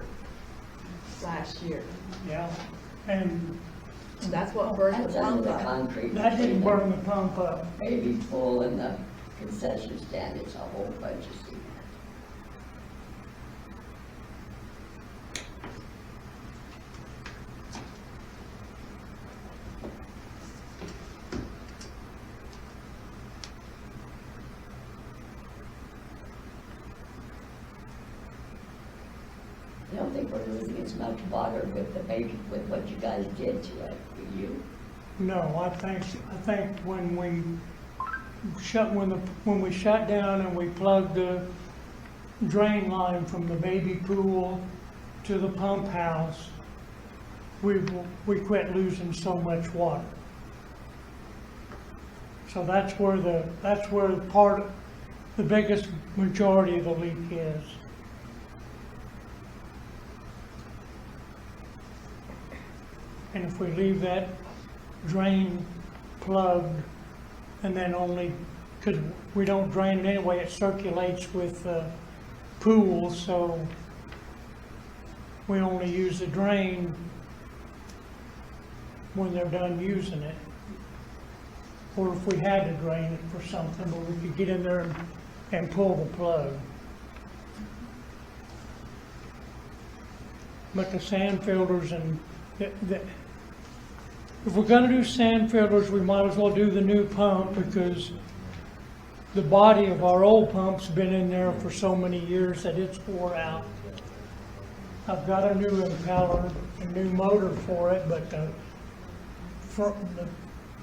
last year. Yeah, and That's what burned the That's under pump the up. concrete. that didn't burn the pump up. Baby pool and the concession stand, it's a whole bunch of cement. I don't think we're losing as much water with the baby, with what you guys did to it, do you? No, I think when we shut down and we plugged the drain line from the baby pool to the pump house, we quit losing so much water. So that's where the biggest majority of the leak is. And if we leave that drain plugged and then only, because we don't drain it anyway, it circulates with the pool, so we only use the drain when they're done using it. Or if we had to drain it for something, or we could get in there and pull the plug. But the sand filters and if we're gonna do sand filters, we might as well do the new pump because the body of our old pump's been in there for so many years that it's wore out. I've got a new impeller, a new motor for it, but the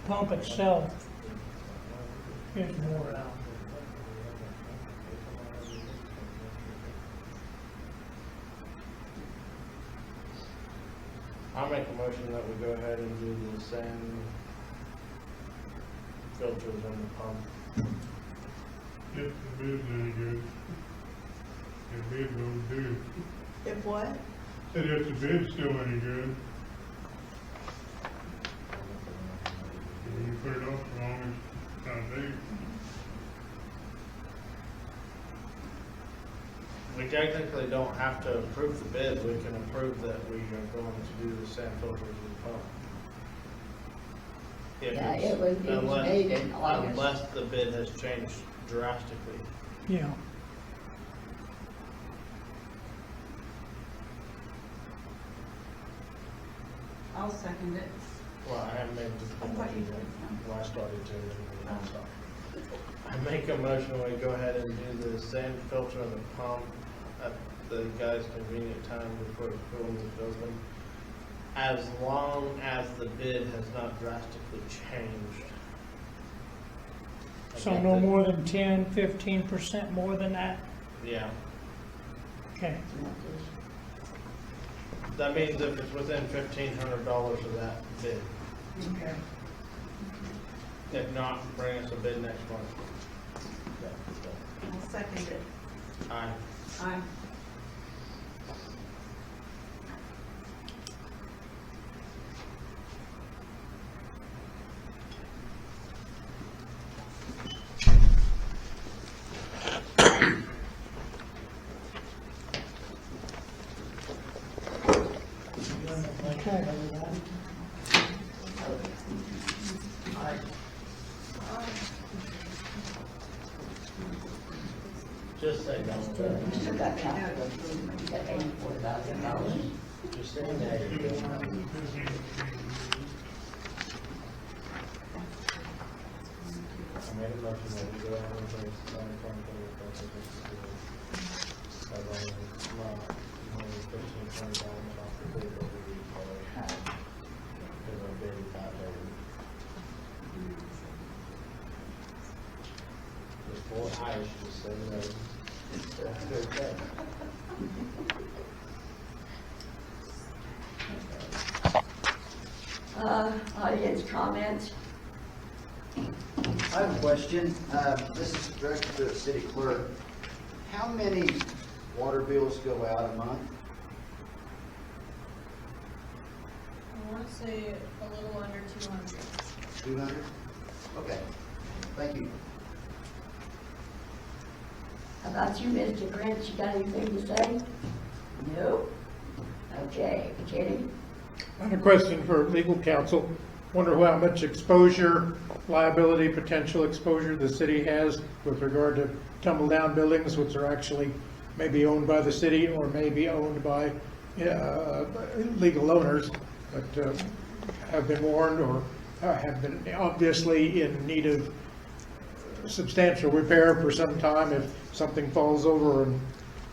pump itself is wore out. I'll make a motion that we go ahead and do the sand filters on the pump. If the bid's any good. The bid will do. If what? Said if the bid's still any good. You can put it off as long as it's not big. We technically don't have to approve the bid, we can approve that we are going to do the sand filters with the pump. If Yeah, it's- it was made in August. Unless the bid has changed drastically. Yeah. I'll second it. Well, I haven't made the I thought you motion did. yet. Well, I started to, and I'm sorry. I make a motion, we go ahead and do the sand filter and the pump at the guy's convenient time before the pool is open, as long as the bid has not drastically changed. So no more than 10, 15% more than that? Yeah, Okay. that means if it's within $1,500 of that bid. Okay. If not, bring us a bid next month. I'll second it. Aye. Aye. Just say no. You still got half of the Just saying that. I made a motion that we go out and place on the front door of the school. As long as it's not more than $15-20 off the bid that we require. Because our bid is not ready. Before I should say no. Audience comments? I have a question. This is directed to the city clerk. How many water bills go out a month? I wanna say a little under 200. 200? Okay, thank you. How about you, Mr. Prince? You got anything to say? No? Okay, Kenny? I have a question for legal counsel. Wonder how much exposure, liability, potential exposure the city has with regard to tumble down buildings which are actually maybe owned by the city or maybe owned by legal owners, but have been warned or have been obviously in need of substantial repair for some time if something falls over and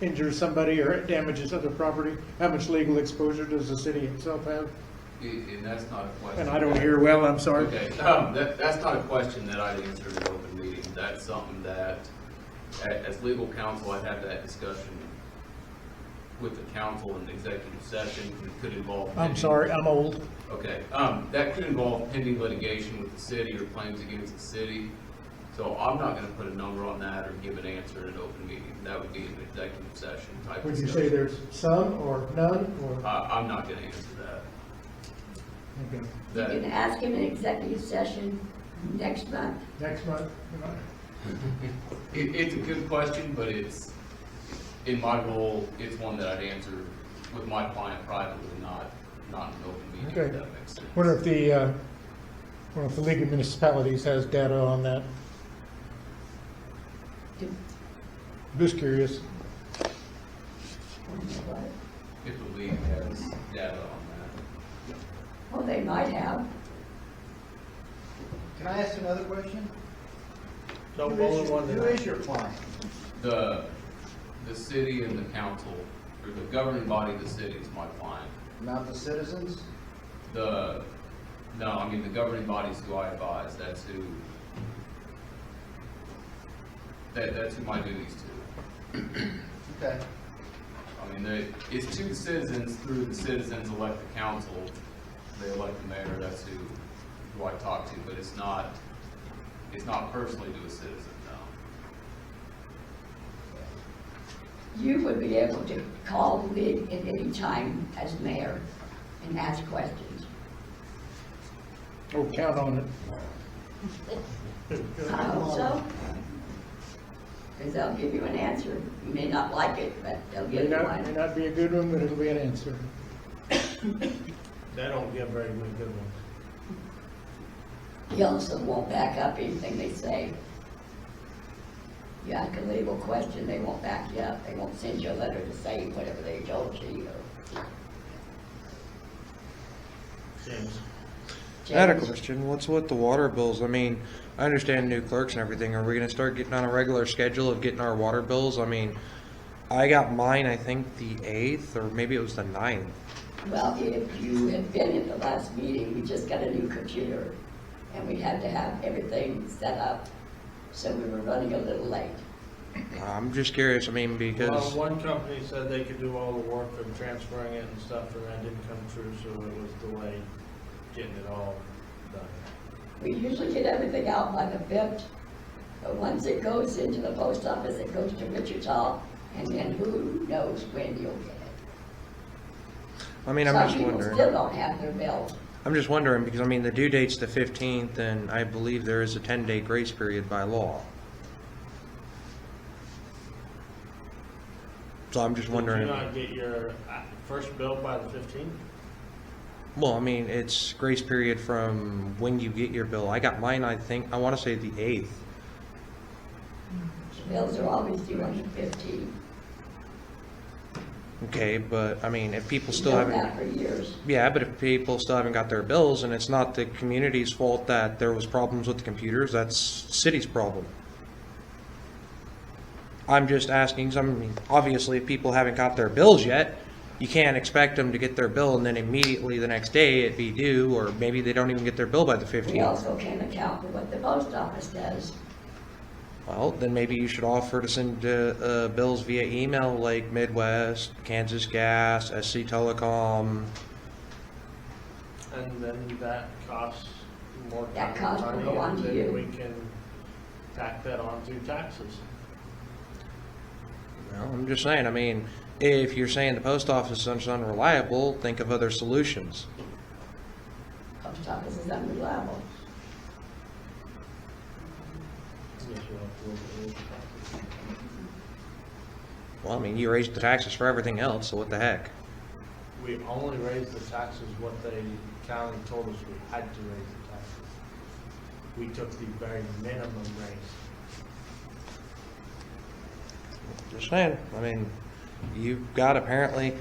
injures somebody or damages other property. How much legal exposure does the city itself have? And that's not a question. And I don't hear well, I'm sorry. Okay, that's not a question that I'd answer in an open meeting. That's something that, as legal counsel, I'd have that discussion with the council in executive session. It could involve. I'm sorry, I'm old. Okay, that could involve pending litigation with the city or claims against the city. So I'm not gonna put a number on that or give an answer in an open meeting. That would be an executive session type Would you discussion. say there's some or none or? I'm not gonna answer that. Okay. You That, can ask him in executive session next month. Next month? it's a good question, but it's, in my role, it's one that I'd answer with my client privately, not in an open meeting, if Okay. that makes sense. Wonder if the League of Municipalities has data on that? Just curious. If the league has data on that. Well, they might have. Can I ask another question? So Who only is one who that is your client? The city and the council, or the governing body of the city is my client. Not the citizens? No, I mean, the governing bodies who I advise, that's who my duties to. Okay. I mean, it's to the citizens, through the citizens elect the council, they elect the mayor, that's who I talk to, but it's not personally to a citizen, no. You would be able to call the league at any time as mayor and ask questions. Oh, count on it. I hope so. Because they'll give you an answer. You may not like it, but they'll give you May one. not be a good one, but it'll be an answer. they don't give very many good ones. He also won't back up anything they say. You ask a legal question, they won't back you up. They won't send you a letter to say whatever they told you. James. I had a question. What's with the water bills? I mean, I understand new clerks and everything. Are we going to start getting on a regular schedule of getting our water bills? I mean, I got mine, I think, the 8th, or maybe it was the 9th. Well, if you had been at the last meeting, we just got a new computer and we had to have everything set up. So we were running a little late. I'm just curious. I mean, because Well, one company said they could do all the work of transferring it and stuff, and that didn't come true, so it was delayed getting it all done. We usually get everything out by the 5th, but once it goes into the post office, it goes to Wichita, and then who knows when you'll get it. I mean, I'm Some just people wondering. still don't have their bill. I'm just wondering because I mean, the due date's the 15th, and I believe there is a 10-day grace period by law. So I'm just wondering. Did you not get your first bill by the 15th? Well, I mean, it's grace period from when you get your bill. I got mine, I think, I want to say the 8th. Bills are always due on the 15th. Okay, but I mean, if people We've still done haven't, that for years. yeah, but if people still haven't got their bills, and it's not the community's fault that there was problems with the computers, that's city's problem. I'm just asking, 'cause I mean, obviously, if people haven't got their bills yet, you can't expect them to get their bill and then immediately the next day it be due, or maybe they don't even get their bill by the We 15th. also can't account for what the post office does. Well, then maybe you should offer to send bills via email, like Midwest, Kansas Gas, SC Telecom. And then that costs more That time cost and will go money, on and to then you. we can tack that on to taxes. Well, I'm just saying, I mean, if you're saying the post office is unreliable, think of other solutions. Post office is unreliable. Yes, we'll have to look at those taxes. Well, I mean, you raised the taxes for everything else, so what the heck? We only raised the taxes what they county told us we had to raise the taxes. We took the very minimum raise. Just saying, I mean, you've got apparently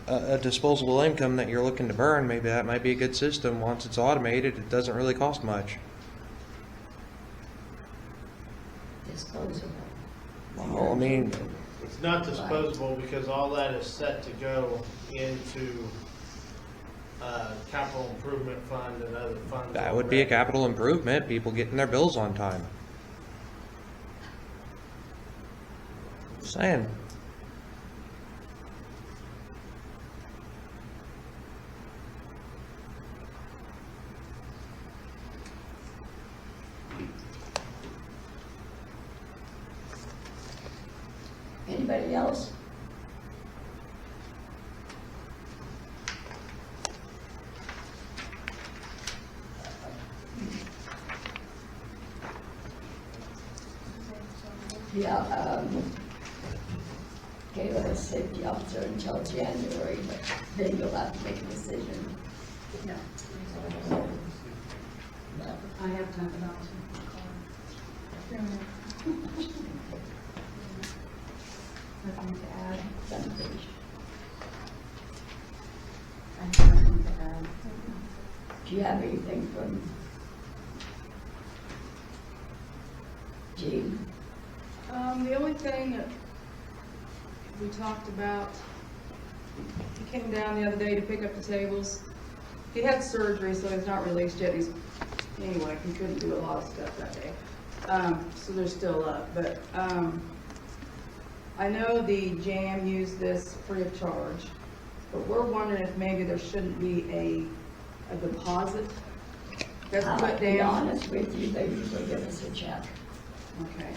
a disposable income that you're looking to burn. Maybe that might be a good system. Once it's automated, it doesn't really cost much. Disposable. Well, I mean, It's not disposable because all that is set to go into capital improvement fund and other funds. that would be a already. capital improvement, people getting their bills on time. Just saying. Anybody else? Yeah, Kayla is safety officer until January, but then you'll have to make a decision. No. I have time about nothing to add. Something. I have nothing to add. Do you have anything from Jean? The only thing that we talked about, he came down the other day to pick up the tables. He had surgery, so he's not released yet. Anyway, he couldn't do a lot of stuff that day. So they're still up, but, I know the JAM used this free of charge, but we're wondering if maybe there shouldn't be a deposit that's put To be down. honest with you, they usually give us a check. Okay,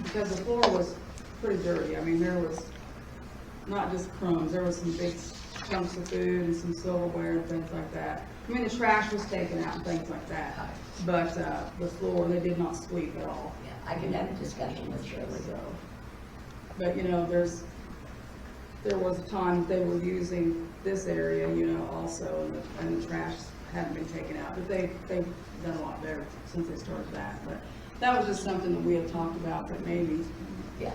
because the floor was pretty dirty. I mean, there was not just crumbs, there was some big chunks of food and some silverware and things like that. I mean, the trash was taken out and things like that, but, the floor, they did not sweep at all. Yeah, I can have a discussion with Shirley though. But, you know, there was a time they were using this area, you know, also, and the trash hadn't been taken out. But they've done a lot better since they started that. But that was just something that we had talked about, that maybe Yeah.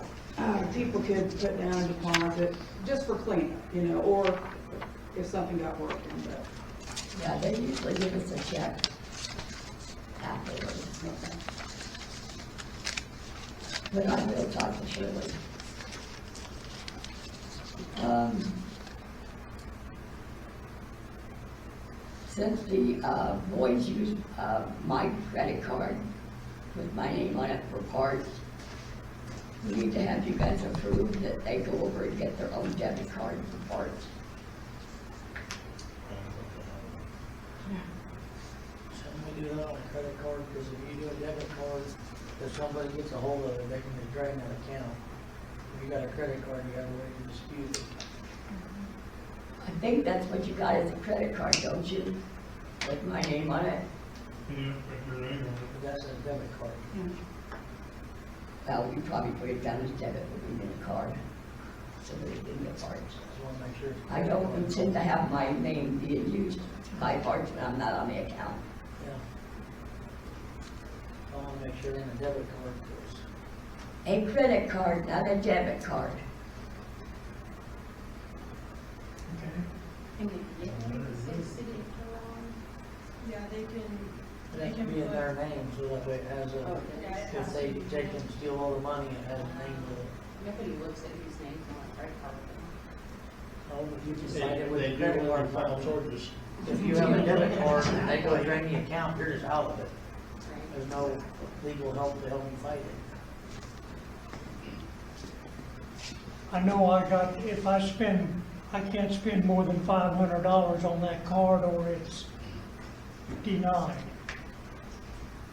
people could put down a deposit just for cleanup, you know, or if something got broken, but. Yeah, they usually give us a check afterwards. But I will talk to Shirley. Since the boys use my credit card with my name on it for parts, we need to have you guys approve that they go over and get their own debit card for parts. Shouldn't we do that on a credit card, because if you do a debit card, if somebody gets a hold of it, they can just drain that account. If you got a credit card, you have a way to dispute it. I think that's what you got as a credit card, don't you? With my name on it. Yeah, put your name on But that's a debit card. Well, you probably put it down as debit, but we need a card, so that it can get parts. Just wanna make sure. it's a I credit don't card. intend to have my name being used to buy parts when I'm not on the account. Yeah. I wanna make sure they're in a debit card, because A credit card, not a debit card. Yeah, they can. That can be in their name, so that way it has a, if they take and steal all the money, it has a name with it. Nobody looks at whose name's on a credit card. Oh, but you can They cite it with they a do credit want card. to file company. charges. If you have a debit card and they go drain the account, you're just out of it. There's no legal help to help you fight it. I know if I can't spend more than $500 on that card or it's denied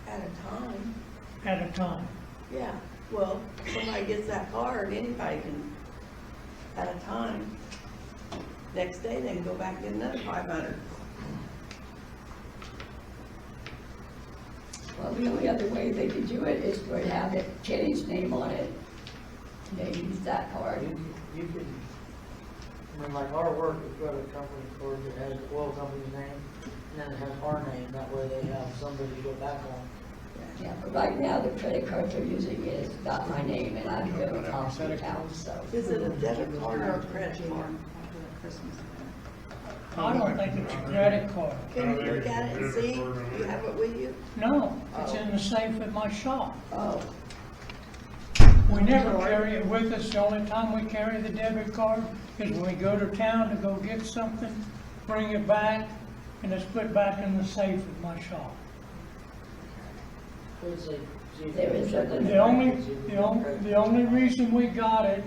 At a time, at a time. yeah. Well, somebody gets that card, anybody can, at a time. Next day, they can go back and get another 500. Well, the only other way they could do it is to have it, Kenny's name on it. They use that card. You could, I mean, like our work, we've got a company card that has the oil company's name, and then it has our name, that way they have somebody to go back on. Yeah, but right now, the credit card they're using is got my name and I'm going off the account, so. Is it a debit card or a credit card? I don't think it's a credit card. Can you look at it and see? You have it with you? No, it's in the safe at my shop. Oh, We never carry it with us. The only time we carry the debit card is when we go to town to go get something, bring it back, and it's put back in the safe at my shop. Let's see if There you is check a- it. The only reason we got it,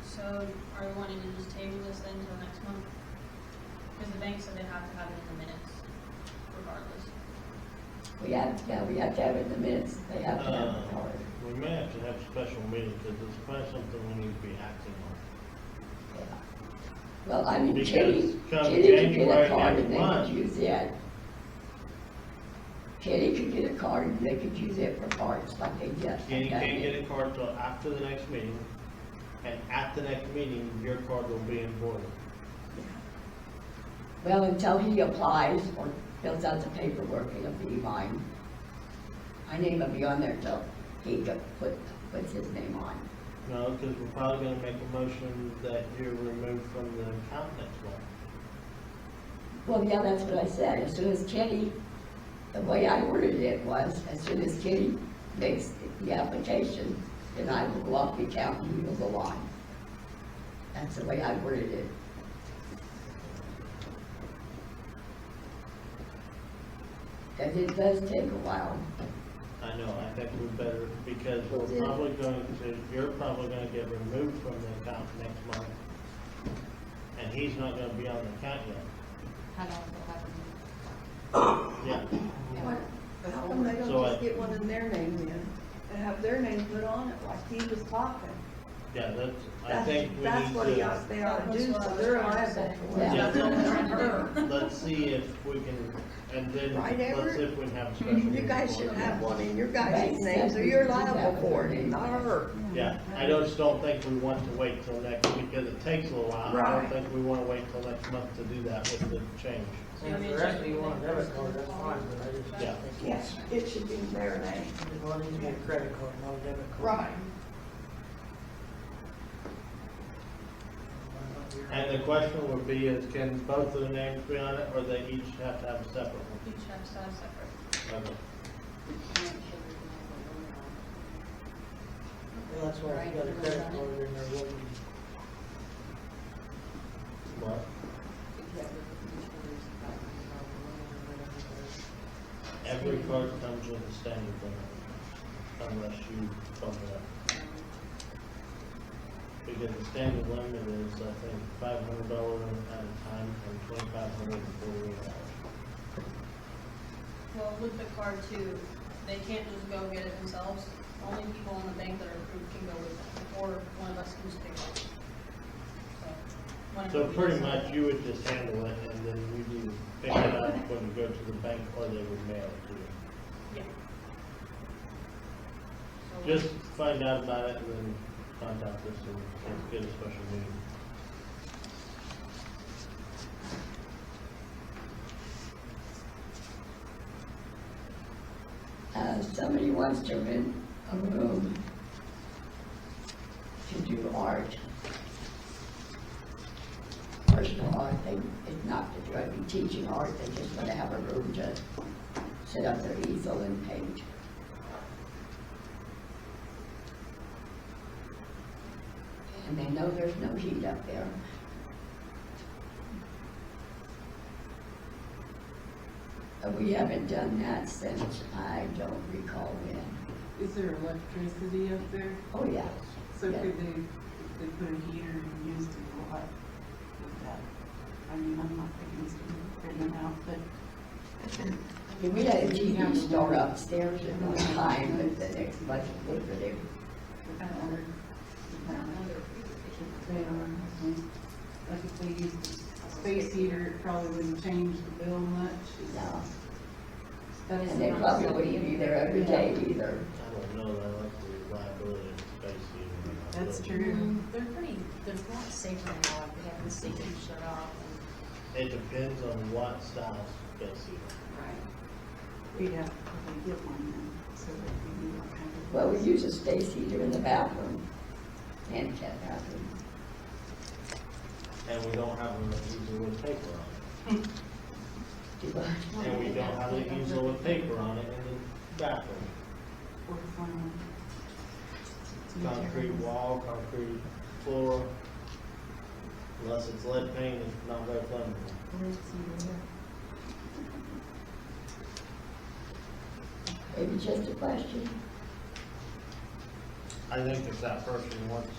So are we wanting to just table this then until next month? Because the bank said they have to have it in the minutes regardless. We have to have it in the minutes, they have to have the card. We may have to have a special meeting because it's probably something we need to be acting on. Well, I mean, Because Kenny come could get January a card next and they month- could use it. Kenny could get a card and they could use it for parts like they just. And you can't get a card till after the next meeting, and at the next meeting, your card will be in order. Well, until he applies or fills out the paperwork, it'll be mine. My name will be on there till he puts his name on. No, because we're probably gonna make a motion that you're removed from the account next month. Well, yeah, that's what I said. As soon as Kenny, the way I worded it was, as soon as Kenny makes the application, then I will go off the account and he will go on. That's the way I worded it. Because it does take a while. I know, I think we better, because we're probably going to, you're probably gonna get removed from the account next month. And he's not gonna be on the account yet. How long will happen? Yeah. how come they don't So just get one in their name then? And have their name put on it like he was talking? Yeah, I think we That's need what to, they ought to do, so they're liable for it. Yeah. let's see if we can, and then Right, let's Everett? see if we can have a special meeting. You guys should for it. have one in your guys' Right, name, so you're liable for it, not her. Yeah, I just don't think we want to wait till next, because it takes a little while. I Right. don't think we wanna wait till next month to do that with the change. And if the rest of you want a debit card, that's fine, but I just Yeah. think Yes, it should be in their name. well, it needs to be a credit card, not a debit card. Right. And the question would be is, can both of the names be on it, or they each have to have a separate one? Each have to have separate. Okay. Well, that's why if you got a credit card in there, what you What? Every card comes with a standard limit, unless you bump it up. Because the standard limit is, I think, $500 at a time and $2,500 for 48 hours. Well, with the card too, they can't just go get it themselves. Only people in the bank that are approved can go with them, or one of us can just pick it up. So, So pretty much you would just handle it, and then you either pick it up when you go to the bank, or they would mail it to you. Yeah. So, Just find out about it and then contact us and let's get a special meeting. Somebody wants to rent a room to do art. it's not that you're gonna be teaching art, they just wanna have a room to set up their easel and paint. And they know there's no heat up there. We haven't done that since I don't recall when. Is there electricity up there? Oh, yeah. So Yeah. could they put a heater and use the what with that? I mean, I'm not against it out, but I mean, we had a TV store upstairs at one time, but the next budget was for them. I don't know. They are, I think. Like if they used a space heater, it probably wouldn't change the bill much. No. That's And they not probably something- wouldn't be there every day either. I don't know, that like the reliability of space heating. That's true. They're pretty, they're a lot safer now, like they have the safety shut off and. It depends on what style space heating. We'd have to probably get one then, so that we don't have to. Well, we use a space heater in the bathroom, handicap bathroom. And we don't have an easel with paper on it. Do what? And we don't have an easel with paper on it in the bathroom. Or from- Concrete wall, concrete floor. Unless it's lead paint, it's not very flammable. Maybe just a question. I think if that person wants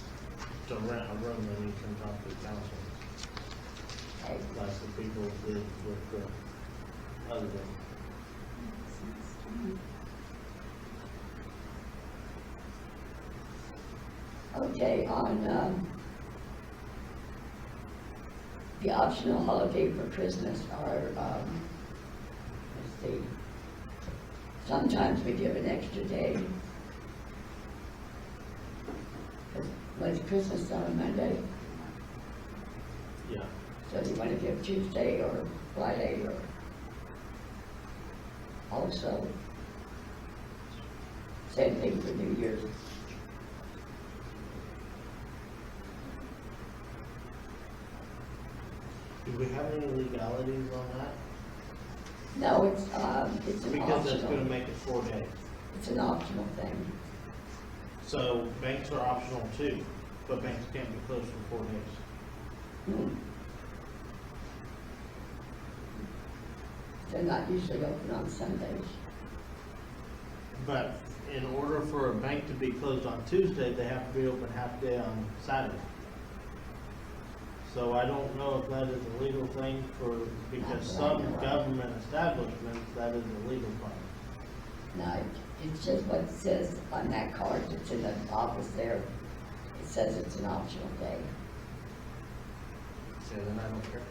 to rent a room, then you can talk to the council. Okay. Like the people did with the other room. Okay, on, the optional holiday for Christmas are, let's see, sometimes we give an extra day. Was Christmas on a Monday? Yeah. So do you want to give Tuesday or Friday or also? Same thing for New Year's. Do we have any legalities on that? No, it's an Because that's gonna optional, make it 4 days. it's an optional thing. So banks are optional too, but banks can't be closed for 4 days. Hmm. They're not usually open on Sundays. But in order for a bank to be closed on Tuesday, they have to be open half day on Saturday. So I don't know if that is a legal thing for, because some government establishments, that is a legal thing. No, it's just what it says on that card that's in the office there. It says it's an optional day. So then I don't care.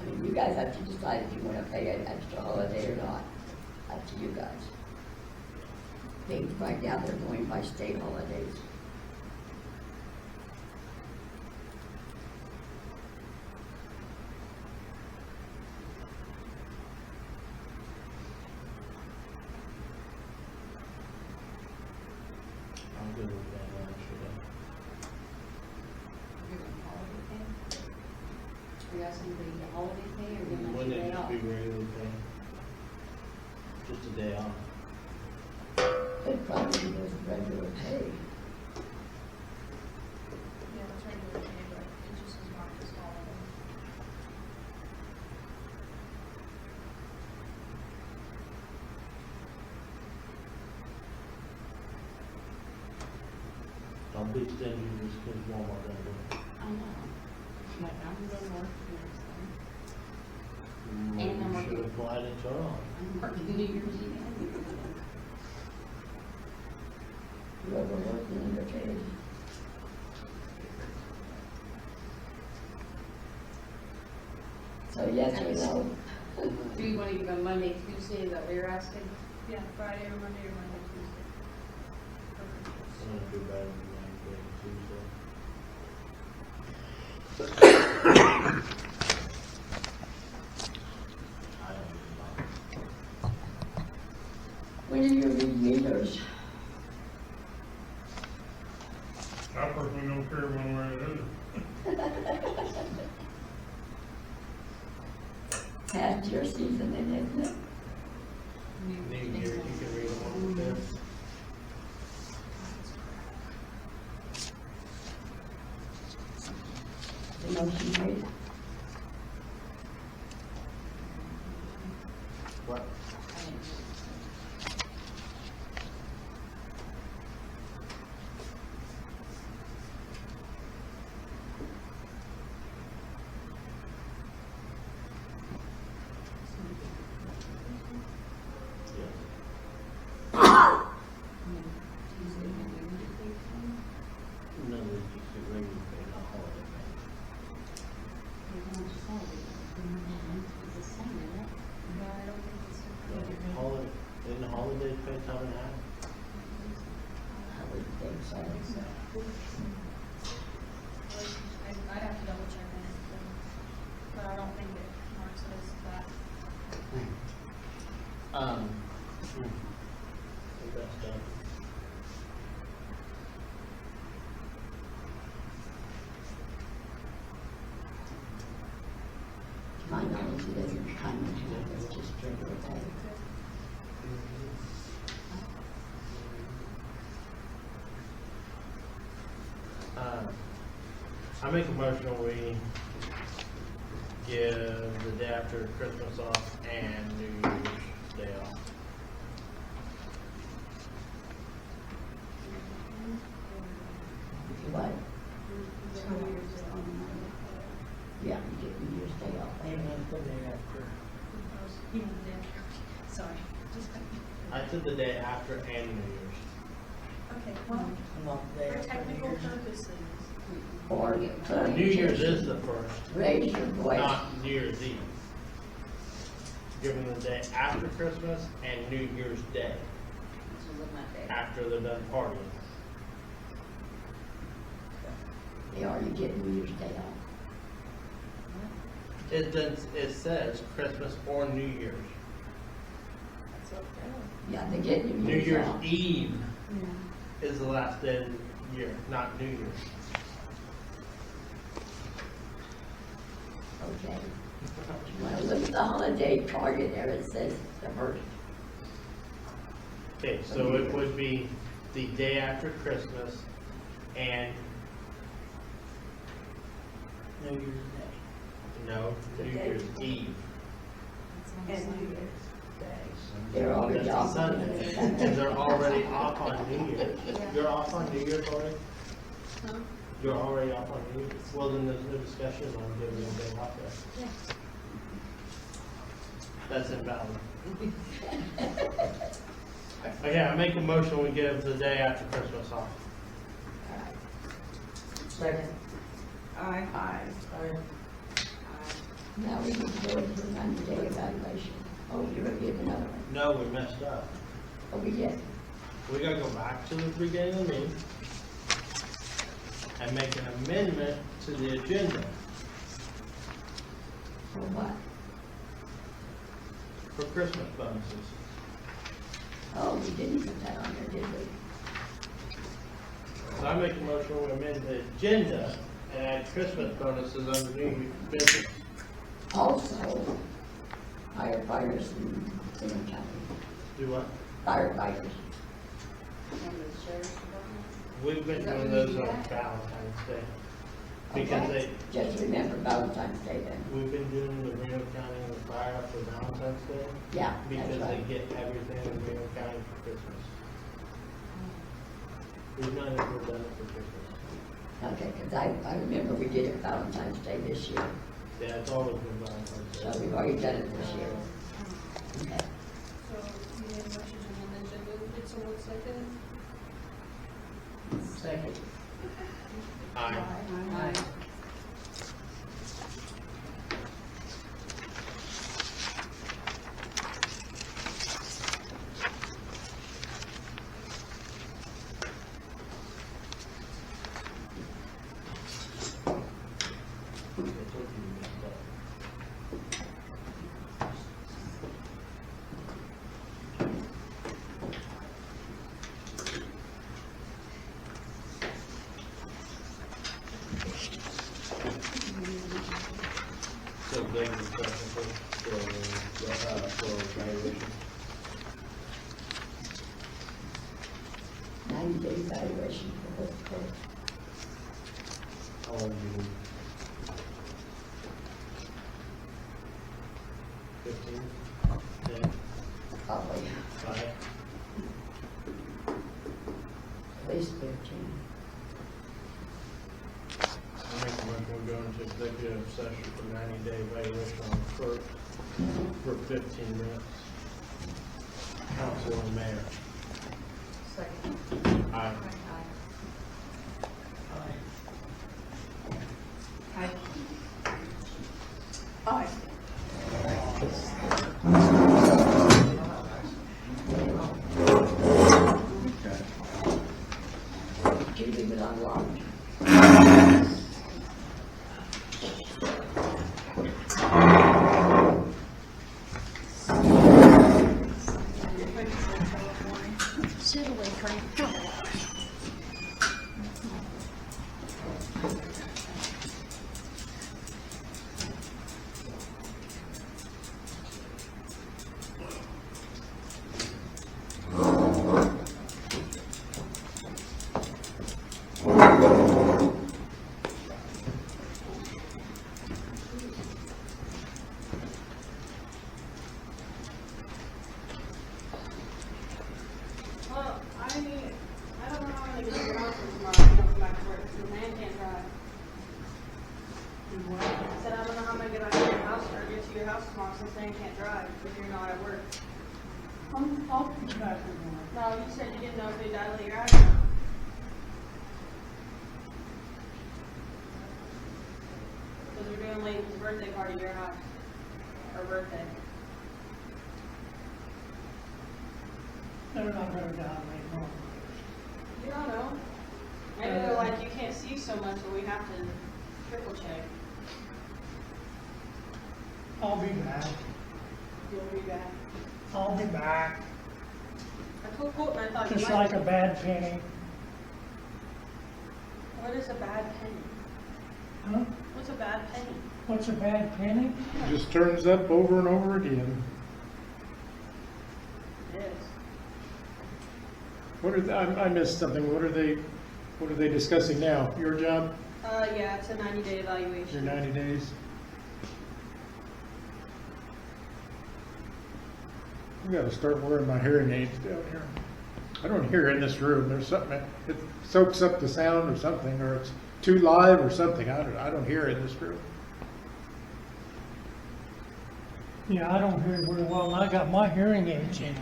I mean, you guys have to decide if you want to pay an extra holiday or not. Up to you guys. Right now, they're going by state holidays. I'm good with that, actually. You're gonna holiday pay? Are you asking for the holiday pay or you Wouldn't want it day just off? be regular pay? Just a day off? It probably was regular pay. Yeah, it's regular pay, but it just is marked as holiday. Don't be stingy just because Walmart doesn't do it. I know. But I'm gonna work the next time. Maybe And I'm you should working. apply to Turon. I'm working New Year's Eve. Whoever working underpaid. So yes or no? Do you wanna go Monday, Tuesday, is that what you're asking? Yeah, Friday or Monday or Monday, Tuesday. For It's Christmas. gonna do better than Wednesday and Tuesday. I don't know. When do you read meters? I personally don't care one way or the other. That's your season, then, isn't it? New Year, you can read them on the fifth. The motion made. What? No, you could bring it a holiday. Holiday, didn't holidays pay time and a half? I would think so. I'd have to double check on it, but I don't think it marks it as that. I think that's done. To my knowledge, it isn't time and a half, it's just regular pay. I make a motion we give the day after Christmas off and New Year's Day off. What? Yeah, you get New Year's Day off. Sorry, just, I took the day after and New Year's. okay, well, for technical purposes, Or New Year's is the first, raise your voice. not New Year's Eve. Giving the day after Christmas and New Year's Day, after they're done partying. They already get New Year's Day off. It says Christmas or New Year's. Yeah, they get New New Year's Year's off. Eve is the last day of the year, not New Year's. Okay. When I look at the holiday target there, it says the first. Okay, so it would be the day after Christmas and, New Year's Day. no, New Year's Eve. And New Year's Day. They're already That's a off. Sunday, and they're already off on New Year's. You're off on New Year's already? huh? You're already off on New Year's? Well, then there's no discussion on giving a day off there. That's invalid. Okay, I make a motion, we give the day after Christmas off. Second. Aye. Now we can go into the 90-day evaluation. Oh, you're gonna give another one. No, we messed up. Oh, we did. We gotta go back to the beginning of the meeting and make an amendment to the agenda For what? for Christmas bonuses. Oh, we didn't put that on there, did we? So I make a motion, we amend the agenda and add Christmas bonuses under new business. Also, firefighters in Turon County, Do what? firefighters. We've been doing those on Valentine's Day. Because Okay. Just remember Valentine's Day then. we've been doing the Reno County and the fire for Valentine's Day. Yeah, that's Because they right. get everything in Reno County for Christmas. We've not ever done it for Christmas. Okay, because I remember we did it Valentine's Day this year, Yeah, it's always been Valentine's so Day. we've already done it this year. Okay. So you made a motion to amend the agenda, did someone second? Second. Aye. Aye. So David, second, for evaluation. 90-day evaluation for both clerks. How long do you need? 15? 10? Probably, 5? at least 15. I make a motion we go into executive session for 90-day evaluation on the clerk for 15 minutes. Council and mayor. Second. Aye. Aye. Did you leave it unlocked? Sit away, Frank. Well, I don't know how I'm gonna get to your house tomorrow when I come back to work, the man can't drive. I said, I don't know how I'm gonna get back to your house or get to your house tomorrow since man can't drive, if you're not at work. I'll be back tomorrow. No, you said you didn't know if he died at your house. Cause we're doing Layton's birthday party at your house, or birthday. They're not gonna die later on. You don't know. Maybe they're like, you can't see so much, so we have to triple check. I'll be back. You'll be back. I'll be back. I told Colton I thought you Just might. like a bad penny. What is a bad penny? Huh? What's a bad penny? What's a bad penny? Just turns up over and over again. It is. What are, I missed something, what are they discussing now? Your job, Yeah, it's a 90-day your evaluation. 90 days? I gotta start wearing my hearing aids down here. I don't hear in this room, there's something, it soaks up the sound or something, or it's too live or something, I don't hear in this room. Yeah, I don't hear very well, and I got my hearing aids in.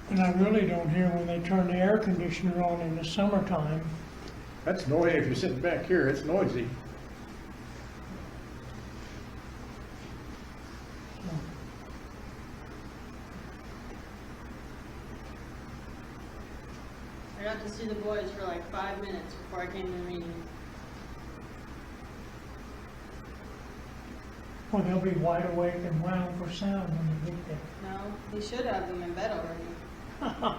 And I really don't hear when they turn the air conditioner on in the summertime. That's noisy, if you're sitting back here, it's noisy. I got to see the boys for like 5 minutes before I came to the meeting. Well, they'll be wide awake and wound for sound when they get there. No, he should have them in bed already.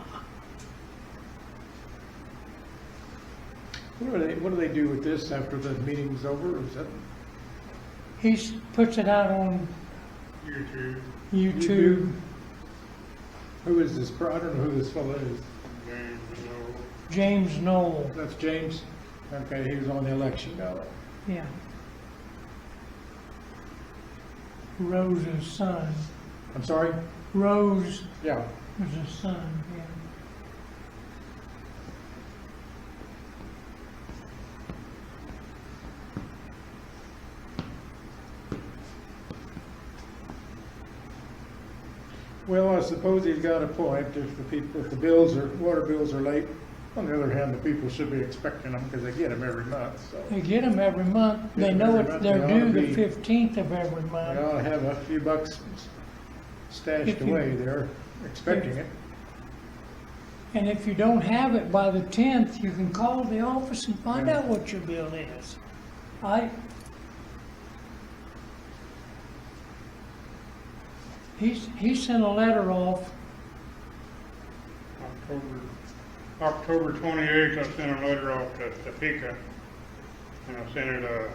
What do they do with this after the meeting's over, is that? He puts it out on YouTube, YouTube. Who is this, I don't know who this fellow is. games, you know, James Knoll, That's James? Okay, he was on the election ballot. yeah. Rose's son. I'm sorry? Rose Yeah. was his son, yeah. Well, I suppose he's got a point, if the bills are, water bills are late. On the other hand, the people should be expecting them because they get them every month, so. They get them every month. They Get 'em know every it, month. they're They oughta due the be- 15th of every They month. ought to have a few bucks stashed If you- away there, expecting it. And if you don't have it by the 10th, you can call the office and find out what your bill is. He sent a letter off October 28th, I sent a letter off to Topeka, and I sent it,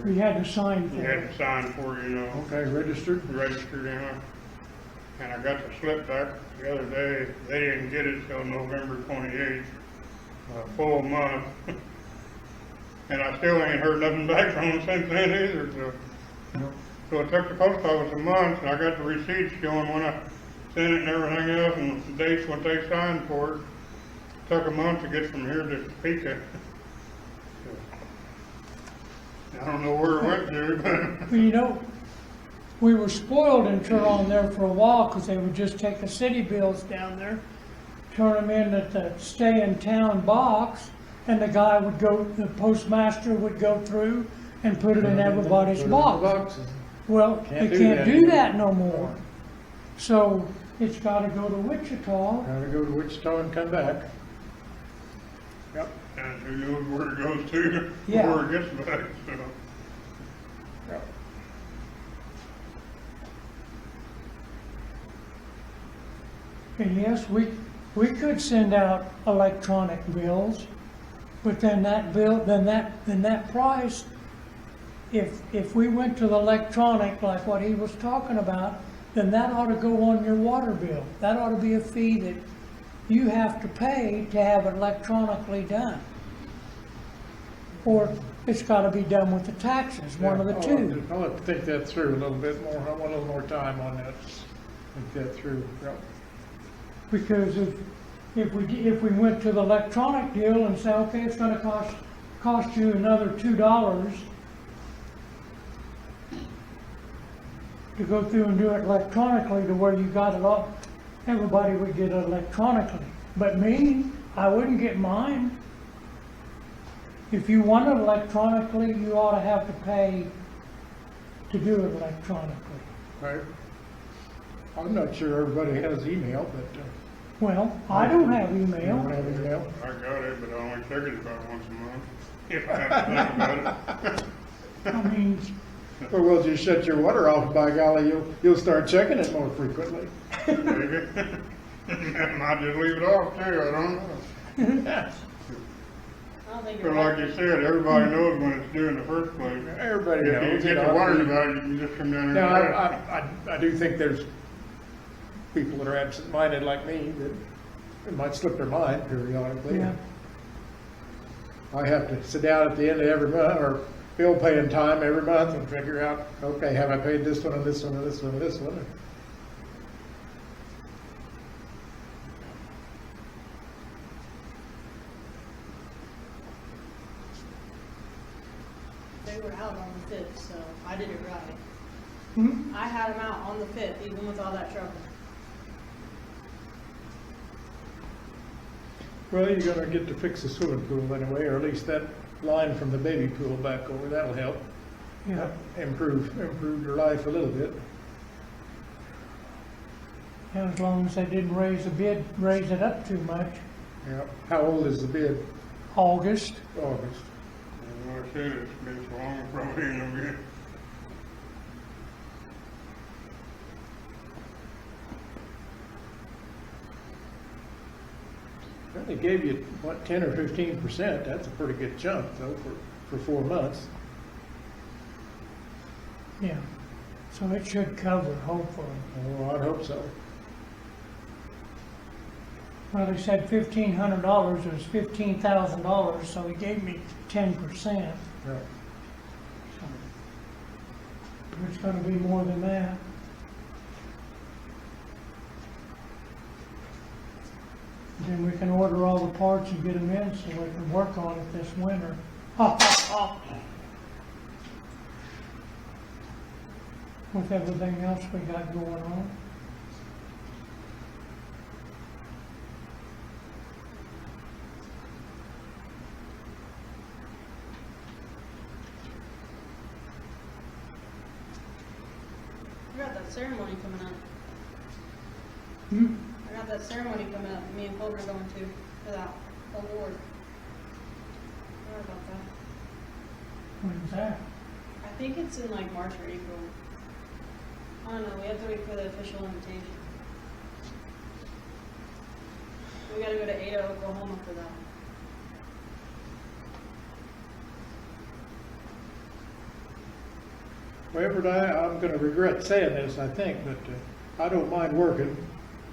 You had to sign you for had it. to sign for, you know, Okay, registered? registered in it. And I got the slip back the other day. They didn't get it till November 28th, a full month. And I still ain't heard nothing back from them since then either, so. So it took the post office a month, and I got the receipts showing when I sent it and everything else, and the dates what they signed for it. Took a month to get from here to Topeka. I don't know where it went to, but. Well, you know, we were spoiled in Turon there for a while because they would just take the city bills down there, turn them in at the stay in town box, and the guy would go, the postmaster would go through and put it in everybody's box. Boxes. Well, Can't they do can't that do anymore. that no more. So it's gotta go to Wichita. Gotta go to Wichita and come back. Yep. And who knows where it goes to, Yeah. before it gets back, so. Yep. And yes, we could send out electronic bills, but then that bill, then that price, if we went to the electronic, like what he was talking about, then that ought to go on your water bill. That ought to be a fee that you have to pay to have it electronically done. Or it's gotta be done with the taxes, one of the two. I'll have to think that through a little bit more. I want a little more time on that. Think that through. Yep. Because if we went to the electronic deal and say, okay, it's gonna cost you another $2 to go through and do it electronically to where you got it all, everybody would get it electronically. But me, I wouldn't get mine. If you want it electronically, you ought to have to pay to do it electronically. Right. I'm not sure everybody has email, but, Well, I don't have you email. don't have email? I got it, but I only check it about once a month, if I have to think about it. I mean, Or we'll just shut your water off, by golly, you'll start checking it more frequently. Maybe. And I just leave it off too, I don't know. I don't think But you're like right. you said, everybody knows when it's due in the first place. Everybody If you knows. get to worry about it, you can just come down Now, here and get it. I do think there's people that are absent-minded like me that it might slip their mind periodically. yeah. I have to sit down at the end of every month, or bill paying time every month and figure out, okay, have I paid this one and this one and this one and this one? They were out on the 5th, so I did it right. Hmm? I had them out on the 5th, even with all that trouble. Well, you're gonna get to fix the swimming pool anyway, or at least that line from the baby pool back over, that'll help. Yeah. Improve your life a little bit. Yeah, as long as they didn't raise it up too much. Yeah. How old is the bid? August. August. And like I said, it's been so long, probably ain't no good. Well, they gave you, what, 10 or 15%, that's a pretty good chunk though for 4 months. Yeah. So it should cover, hopefully. Oh, I'd hope so. Well, they said $1,500, it was $15,000, so he gave me 10%. Yeah. It's gonna be more than that. Then we can order all the parts and get them in so we can work on it this winter. With everything else we got going on. I got that ceremony coming up. Hmm? I got that ceremony coming up, me and Colton are going to, for that award. Sorry about that. When's that? I think it's in like March or April. I don't know, we have to wait for the official invitation. We gotta go to Ada, Oklahoma for that. Well, Everett, I'm gonna regret saying this, I think, but I don't mind working.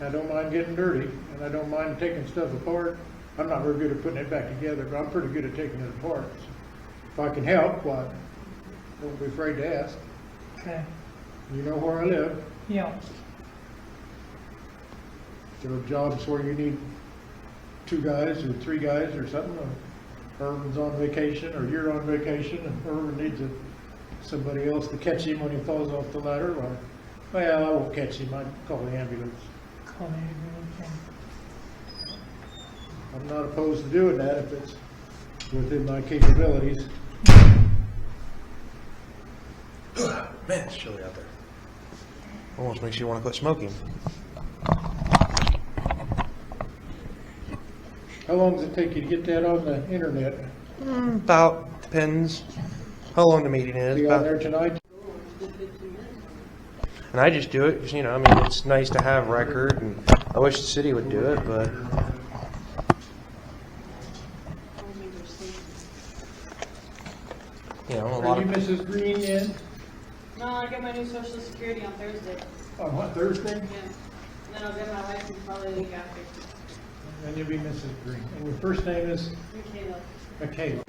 I don't mind getting dirty, and I don't mind taking stuff apart. I'm not very good at putting it back together, but I'm pretty good at taking it apart. So if I can help, why, don't be afraid to ask. Okay, You know where I live. yeah. There are jobs where you need 2 guys or 3 guys or something, or Irvin's on vacation, or you're on vacation, and Irvin needs somebody else to catch him when he falls off the ladder. Well, I won't catch him, I'd call the ambulance. Call the ambulance. I'm not opposed to doing that if it's within my capabilities. Man, it's chilly out there. Almost makes you want to quit smoking. How long does it take you to get that on the internet? About depends how long the meeting is. Be on About- there tonight? And I just do it because, I mean, it's nice to have record, and I wish the city would do it, but a lot Are you of Mrs. Green yet? No, I get my new social security on Thursday. On what, Thursday? Yeah. And then I'll get my license probably the week after. Then you'll be Mrs. Green. And your first name is Michaela. Michaela.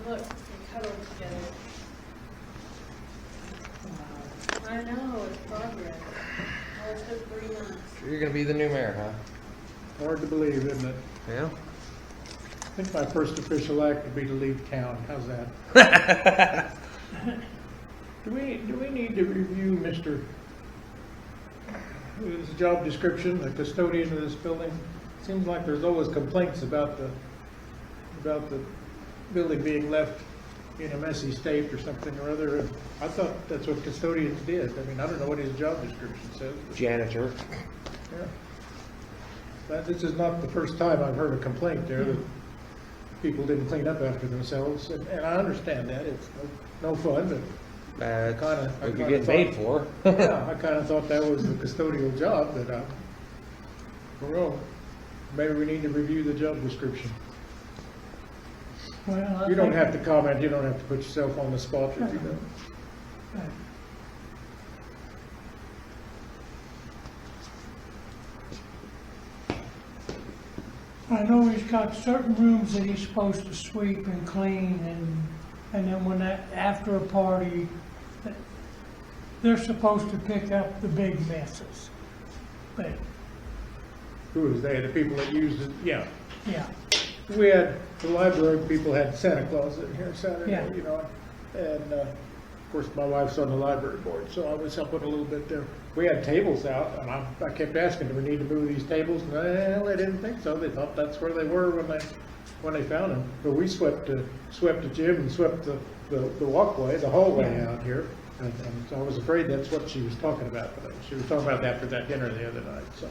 Look, they cuddled together. I know, it's progress. Oh, it took 3 months. You're going to be the new mayor, huh? Hard to believe, isn't it? Yeah. I think my first official act would be to leave town. How's that? Do we need to review his job description, the custodian of this building? Seems like there's always complaints about the building being left in a messy state or something or other. And I thought that's what custodians did. I mean, I don't know what his job description says. But Janitor. yeah. This is not the first time I've heard a complaint there that people didn't clean up after themselves, and I understand that. It's no fun, but That's what you're kinda getting paid for. yeah, I kind of thought that was the custodial job, but well, maybe we need to review the job description. Well, I You don't think- have to comment, you don't have to put yourself on the spot if you don't. Right. I know he's got certain rooms that he's supposed to sweep and clean, and then when after a party, they're supposed to pick up the big messes. But, Who is they? The people that used it? Yeah. yeah, We had, the library people had Santa Claus in here Saturday, Yeah. and of course, my wife's on the library board, so I was helping a little bit there. We had tables out, and I kept asking, do we need to move these tables? Well, they didn't think so. They thought that's where they were when they found them. But we swept the gym and swept the walkway, the hallway out here. And so I was afraid that's what she was talking about. But she was talking about that for that dinner the other night, so.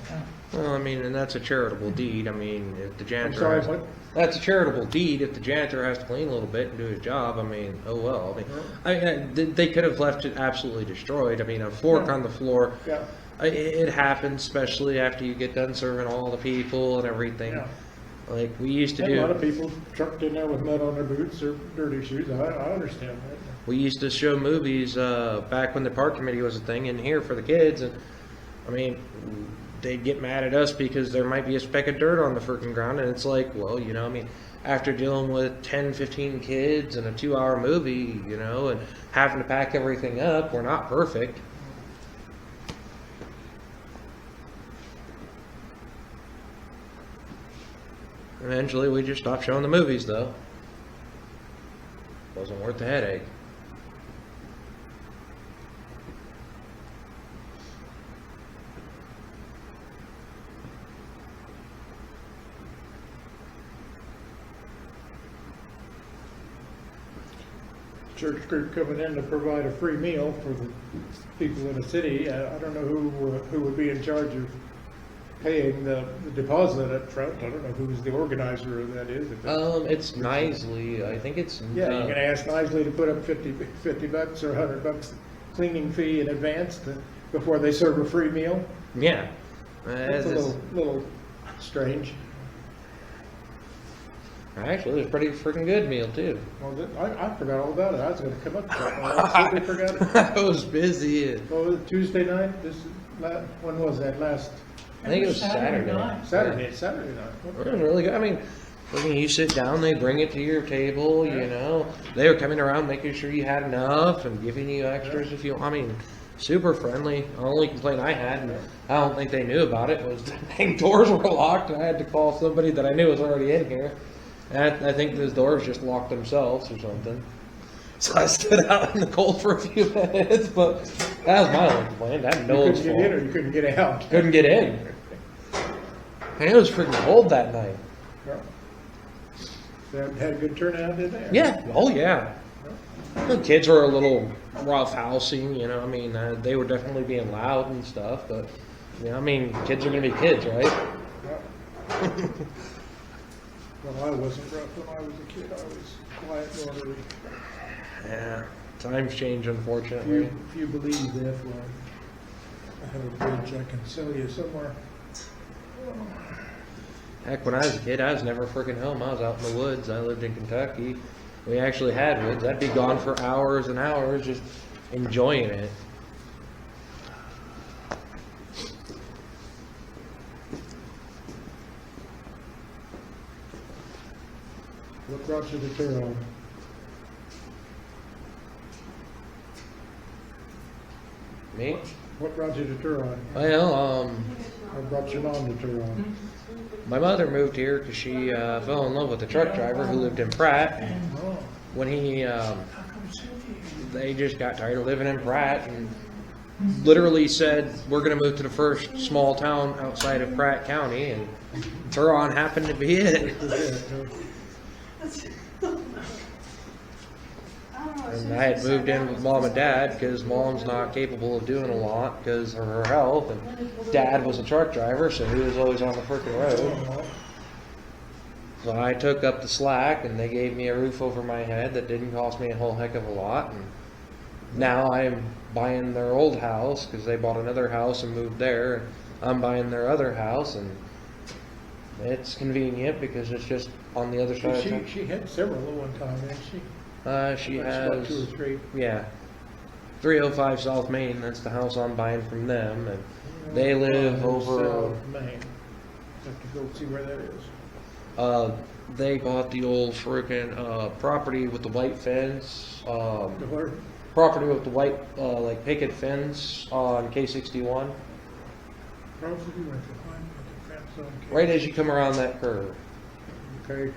Well, I mean, and that's a charitable deed. I mean, if the janitor I'm sorry, has, what? that's a charitable deed. If the janitor has to clean a little bit and do his job, I mean, oh well. I mean, they could have left it absolutely destroyed. I mean, a fork Yeah. on the floor. Yeah. It happens, especially after you get done serving all the people and everything. Yeah. Like we used to And do. a lot of people trucked in there with mud on their boots or dirty shoes. I understand that. We used to show movies back when the park committee was a thing in here for the kids, and I mean, they'd get mad at us because there might be a speck of dirt on the freaking ground, and it's like, well, I mean, after dealing with 10, 15 kids and a 2-hour movie, and having to pack everything up, we're not perfect. Eventually, we just stopped showing the movies, though. Wasn't worth the headache. Church group coming in to provide a free meal for the people in the city. I don't know who would be in charge of paying the deposit up front. I don't know who's the organizer of that is. If It's Nisley. I think it's. Yeah, you're gonna ask Nisley to put up $50 or $100 cleaning fee in advance before they serve a free meal. Yeah. That's a little strange. Actually, it was a pretty freaking good meal too. Well, I forgot all about it. I was gonna come up to that. I totally forgot it. I was busy. Oh, Tuesday night? When was that last? I think it was Saturday. Saturday night. It was really good. I mean, when you sit down, they bring it to your table, you know. They were coming around making sure you had enough and giving you extras if you, I mean, super friendly. The only complaint I had, and I don't think they knew about it, was the dang doors were locked. I had to call somebody that I knew was already in here. And I think those doors just locked themselves or something. So I stood out in the cold for a few minutes, but that was my only complaint. I had no one's fault. You couldn't get in or you couldn't get out? Couldn't get in. And it was freaking cold that night. They had a good turnout, did they? Yeah. Oh, yeah. The kids were a little rough housing, you know. I mean, they were definitely being loud and stuff, but, you know, I mean, kids are going to be kids, right? Well, I wasn't rough when I was a kid. I was quiet and orderly. Yeah. Times change, unfortunately. If you believe that, well, I have a bridge I can sell you somewhere. Heck, when I was a kid, I was never freaking home. I was out in the woods. I lived in Kentucky. We actually had woods. I'd be gone for hours and hours just enjoying it. What brought you to Turon? Me? What brought you to Turon? Well, What brought your mom to Turon? my mother moved here because she fell in love with a truck driver who lived in Pratt. Oh, When they just got tired of living in Pratt and literally said, we're going to move to the first small town outside of Pratt County, and Turon happened to be it. And I had moved in with mom and dad because mom's not capable of doing a lot because of her health, and dad was a truck driver, so he was always on the freaking road. So I took up the slack, and they gave me a roof over my head that didn't cost me a whole heck of a lot. And now I'm buying their old house because they bought another house and moved there. I'm buying their other house, and it's convenient because it's just on the other side of town. She had several at one time, didn't she? She That's what, has 2 or 3. Yeah, 305 South Main. That's the house I'm buying from them, and they live over. South Main. Have to go see where that is. They bought the old frickin' property with the white fence. Where? Property with the white like picket fence on K61. Property with the fence on K. Right as you come around that curve. Okay.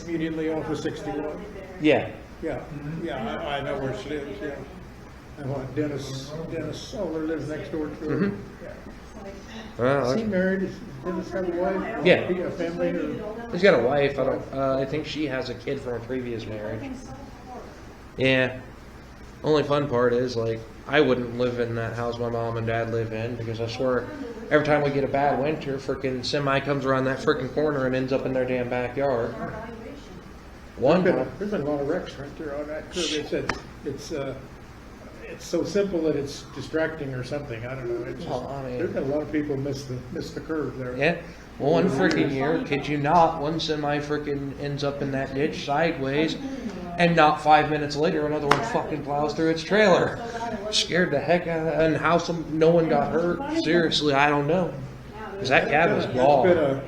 Immediately off of 61. Yeah. Yeah, yeah, I know where she lives, yeah. And what, Dennis Solar lives next door to her? Mhm. Yeah. Is he married? Does Dennis have a wife? Yeah. A family or? He's got a wife. I think she has a kid from a previous marriage. Yeah. Only fun part is, like, I wouldn't live in that house my mom and dad live in because I swear every time we get a bad winter, frickin' semi comes around that frickin' corner and ends up in their damn backyard. There's been a lot of wrecks right there on that curve. It said it's so simple that it's distracting or something. I don't know. It's just, Well, I mean- there's been a lot of people miss the curve there. Yeah. Well, one freaking year, kid you not, one semi freaking ends up in that ditch sideways, and not 5 minutes later, another one fucking plows through its trailer. Scared the heck out of it. And how no one got hurt? Seriously, I don't know. Because that cab was It's gone. been a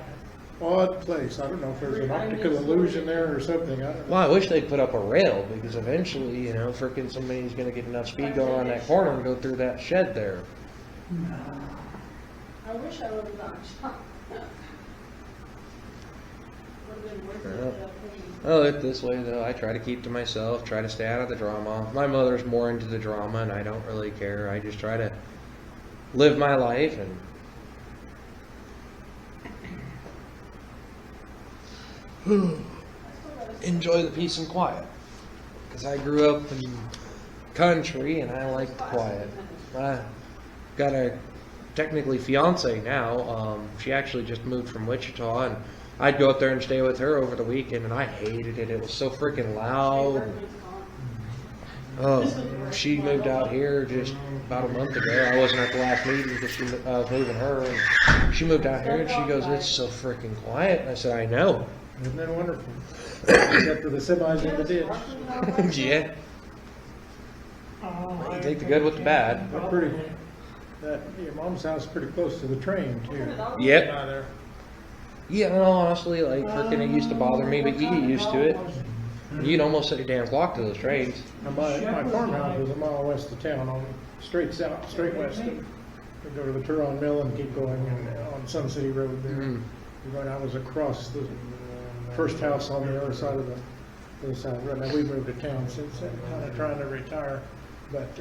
odd place. I don't know if there's an optical illusion there or something. I don't know. Well, I wish they'd put up a rail because eventually, you know, freaking somebody's going to get enough speed going around that corner and go through that shed there. I wish I would've gone shop. Would've been worth it, I live this way though. I try to keep to myself, try to stay out of the drama. My mother's more into the drama and I don't really care. I just try to live my life and enjoy the peace and quiet. Because I grew up in country and I like the quiet. I got a technically fiance now. She actually just moved from Wichita, and I'd go up there and stay with her over the weekend, and I hated it. It was so freaking loud. Oh, she moved out here just about a month ago. I wasn't at the last meeting because I was moving her, and she moved out here, and she goes, "It's so freaking quiet." I said, "I know." Isn't that wonderful? Except for the semis in the ditch. Yeah. You take the good with the bad. They're pretty, your mom's house is pretty close to the train too. Yep. Yeah, no, honestly, like, freaking it used to bother me, but you get used to it. You'd almost set your damn clock to those trains. Now, my farmhouse was a mile west of town, on straight south, straight west. We go to the Turon Mill and keep going on Sun City Road there. When I was across the first house on the other side of the other side of the road. Now, we moved to town since then, kind of trying to retire. But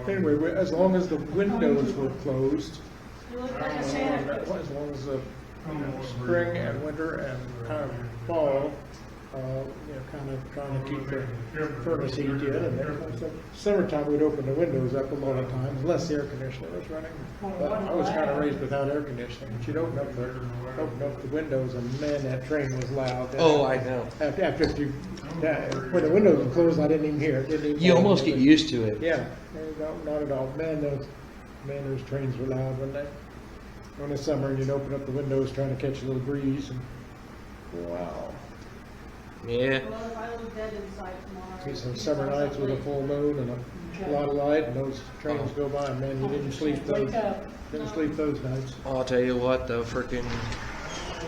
anyway, as long as the windows were closed, as long as the spring and winter and kind of fall, kind of trying to keep the furnace heat in. And then summertime, we'd open the windows up a lot of times, unless the air conditioner was running. But I was kind of raised without air conditioning. But you'd open up the windows, and man, that train was loud. Oh, I know. When the windows were closed, I didn't even hear it. You almost get used to it. Yeah, no, not at all. Man, those trains were loud when the summer, and you'd open up the windows trying to catch a little breeze, and wow. Yeah. Well, if I was dead inside tomorrow. See some summer nights with a full moon and a lot of light, and those trains go by, and man, you didn't sleep those nights. I'll tell you what, though, freaking,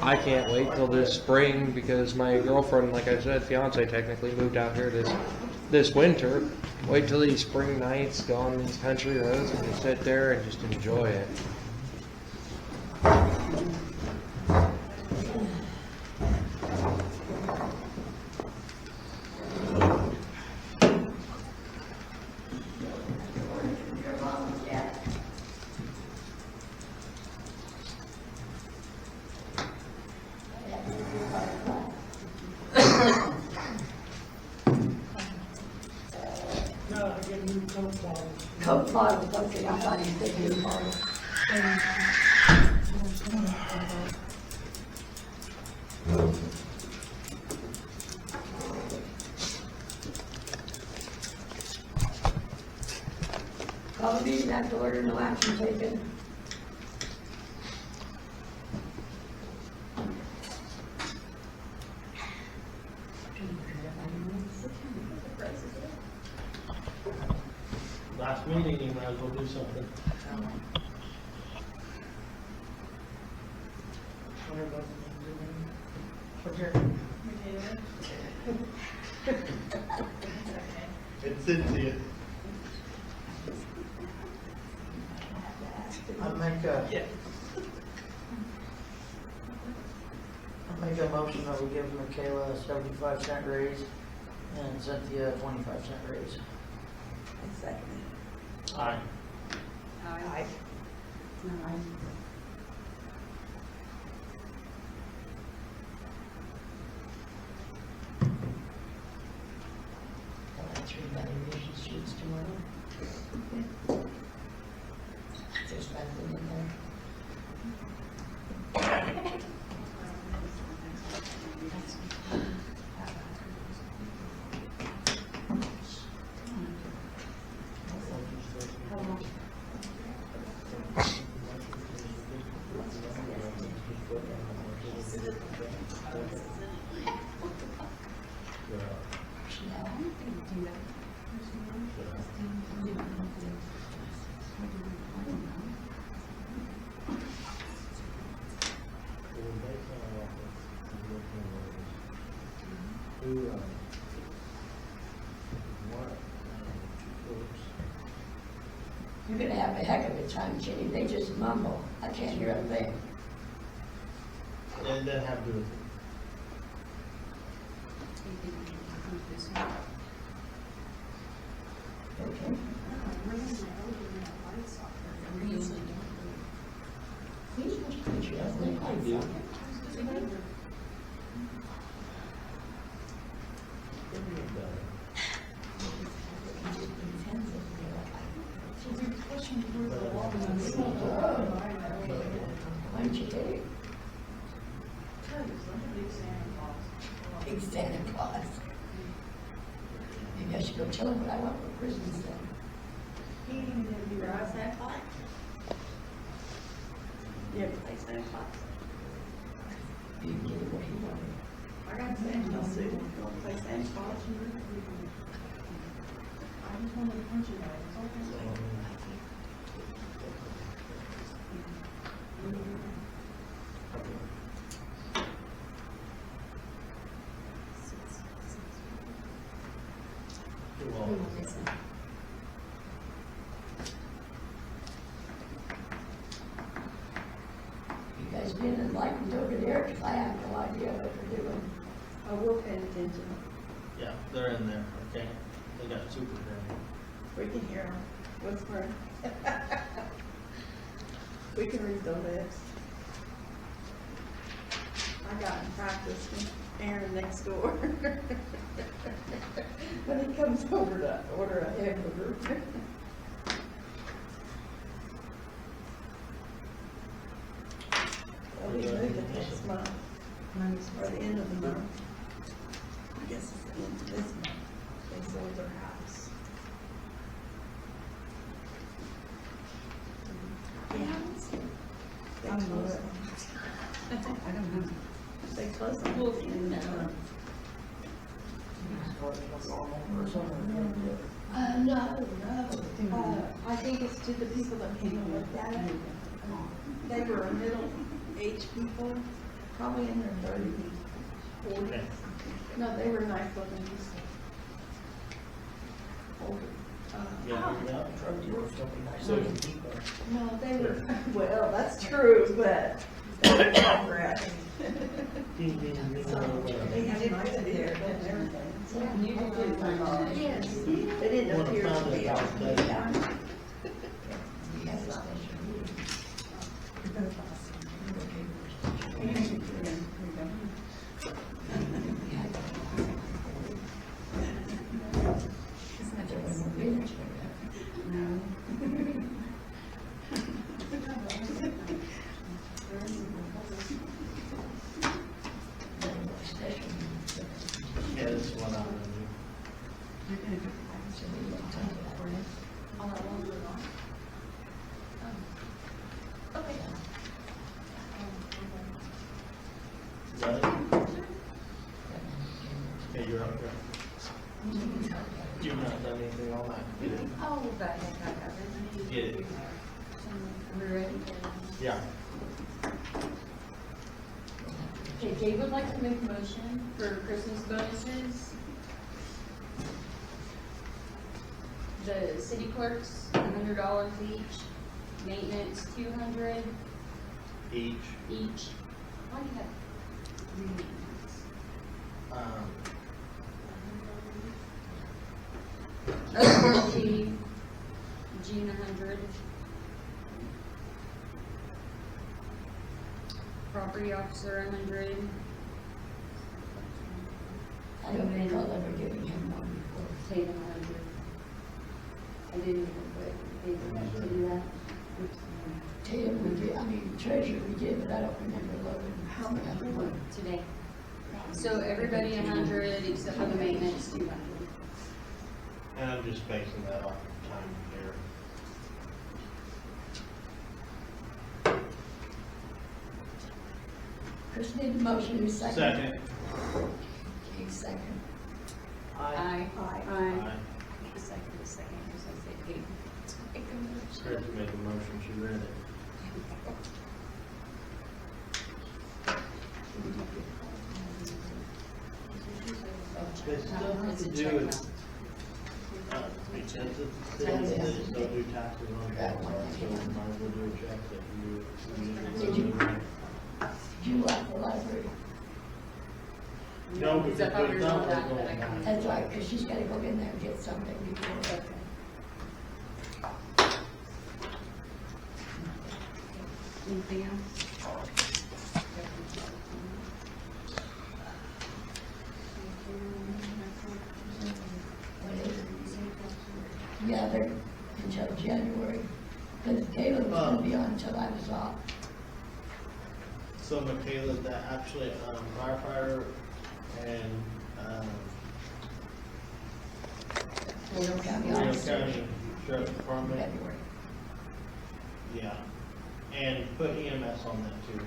I can't wait till this spring because my girlfriend, like I said, fiance technically, moved out here this winter. Wait till these spring nights, go on these country roads, and just sit there and just enjoy it. Coke bottles, okay, I thought you said new bottles. Call the meeting back to order, no action taken. Last meeting, you might as well do something. It's Cynthia. I make a motion that we give Michaela a 75-cent raise and Cynthia a 25-cent raise. Second. Aye. Aye. That's revaluation sheets tomorrow. There's nothing in there. You're gonna have a heck of a time, Jenny. They just mumble. I can't hear a thing. And then have to do it. Okay. These must put you up there. I do. When'd you get it? Big Santa Claus. Maybe I should go tell him what I want for Christmas then. He didn't even do your Santa Claus. You ever play Santa Claus? You can get him what he wanted. I got Santa Claus suit. You want to play Santa Claus? I just wanted to punch you guys. It's okay. You guys been enlightened over there, 'cause I have no idea what they're doing. Oh, we're paying attention. Yeah, they're in there, okay? They got super green. We can hear them whispering. We can read their lips. I got in practice with Aaron next door. When he comes over to order a hamburger. Well, we moved it next month, or the end of the month. I guess it's the end of this month. They sold their house. Yeah. They closed. I don't know. They closed on the end of the month. No. I think it's to the people that came and looked at it. They were middle-aged people, probably in their 30s, 40s. No, they were nice looking people. Older. Yeah, so, No, they were, well, that's true, but they were progress. So, they had nice hair and everything. You can do it. Yes. They didn't appear to be out of the yeah, this is what I'm gonna do. Is that it? Okay, you're up there. You've not done anything all night. Get it. Oh, but I got it. Get it. We're ready. Yeah. Okay, Dave would like to make a motion for Christmas bonuses. The city clerks, $100 each, maintenance, $200 Each. each. Why do you have three maintenance? Royalty, Gene, 100. Property officer, 100. I don't recall ever giving him one before. Tatum, 100. I didn't even put, they forgot to do that. Tatum, we did, I mean, treasurer we did, but I don't remember Logan. How many? Today. So everybody 100 except for the maintenance, 200. And I'm just basing that off of time here. Chris made the motion, who's second? Second. Keith second. Aye. Aye. The second, because I said eight. Make a motion. Chris made the motion, she read it. They still have to do it. Because it's citizens, they just don't do taxes on that one, so we might as well do a check that Did you. Did you like the library? No, Because I because thought we we were don't on that, go but I on. couldn't. That's right, because she's gotta go in there and get something before. Anything else? Yeah, they're until January. Because Caleb was gonna be on until I was off. So Michaela, that actually, firefighter and, Will County Rio officer. County Sheriff's Department, February. yeah. And put EMS on that too.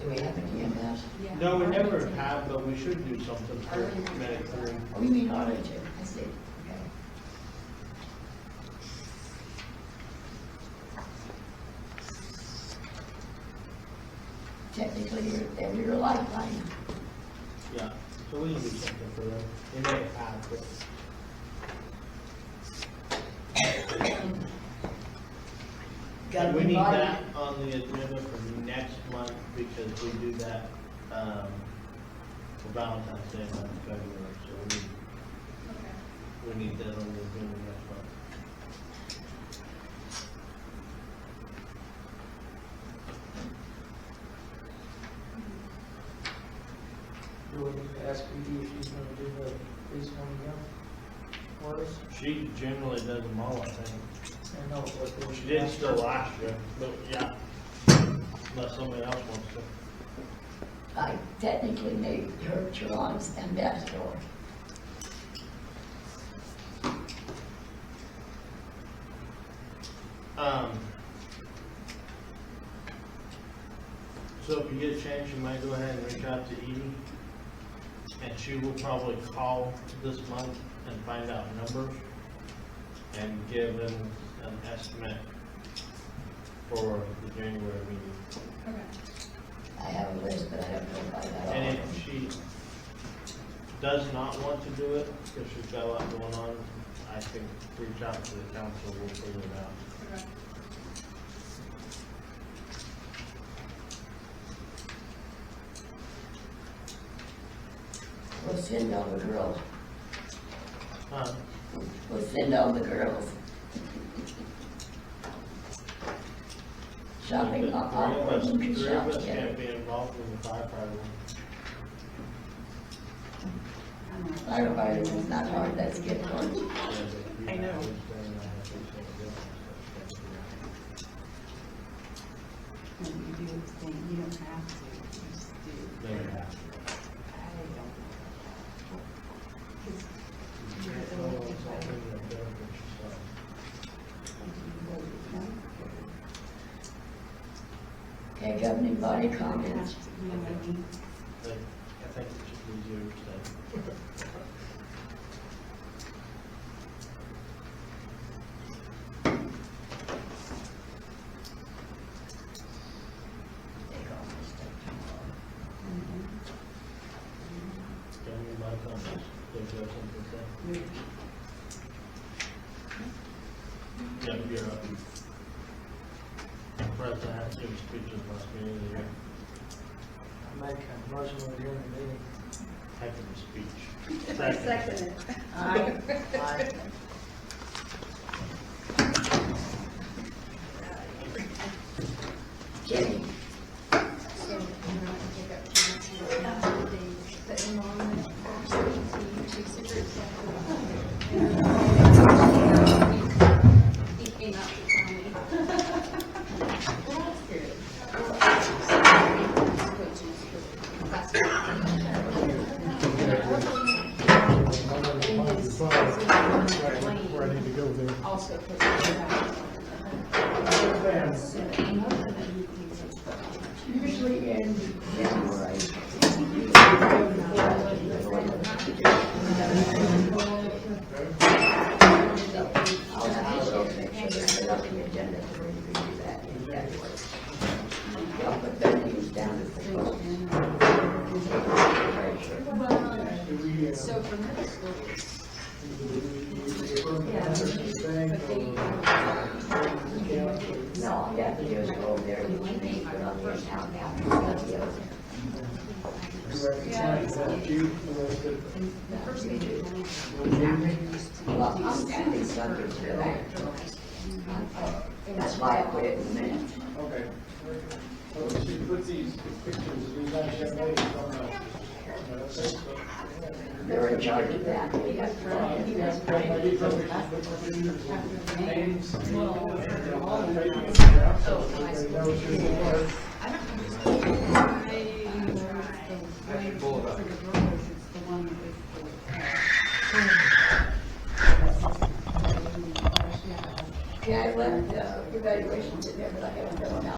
Do we have any EMS? No, we never have, but we should do something for Medic 3. Oh, you mean Arlington? I see, okay. Technically, you're a lifeline. Yeah, so we can do something for them. They may have, but. Got We need anybody? that on the agenda for next month because we do that, for Valentine's Day in February, so we need that on the agenda next month. Do we need to ask Edie if she's gonna do the police one again? For us? She generally does them all, I think. I know, but She did still last year, but yeah, unless somebody else wants to. I technically made her Turon's ambassador. So if you get a chance, you might go ahead and reach out to Edie, and she will probably call this month and find out numbers and give them an estimate for the January meeting. Okay. I have a list, but I don't know if I got all And of them. if she does not want to do it, because she's got a lot going on, I think reach out to the council, we'll figure it out. Okay. We'll send all the girls. Huh? We'll send all the girls. Shopping, all of them can Three of shop us together. can't be involved in the firefighter one. Firefighting is not hard, that's good fun. I know. When you do the thing, you don't have to, you just do. Maybe half. I don't. Okay, governing body comments. You know what I mean? I think it should be yours then. Governing body comments. Does you have something to say? Yeah, you're up. President had to give a speech at the last meeting of the year. make a motion to adjourn the meeting. Heck of a speech. Second it. Aye. Jenny, So, we're not gonna take up too much more time today, but in long, two cigarettes. He came out to tell me. That's good. Where I need to go there. Also put. usually in January. I'll have to make sure that they're up in the agenda for you to do that in January. Y'all put their names down as the first. So for middle school, No, all you have to do is go over there and you can put on your account now. It's gonna be over there. Well, I'm kind of subject to that. That's why I put it in the minutes. Okay. So she put these pictures of these nice young ladies on the They were in charge of that. He got thrown, he was trained. Yeah, I left evaluations in there, but I haven't done them out.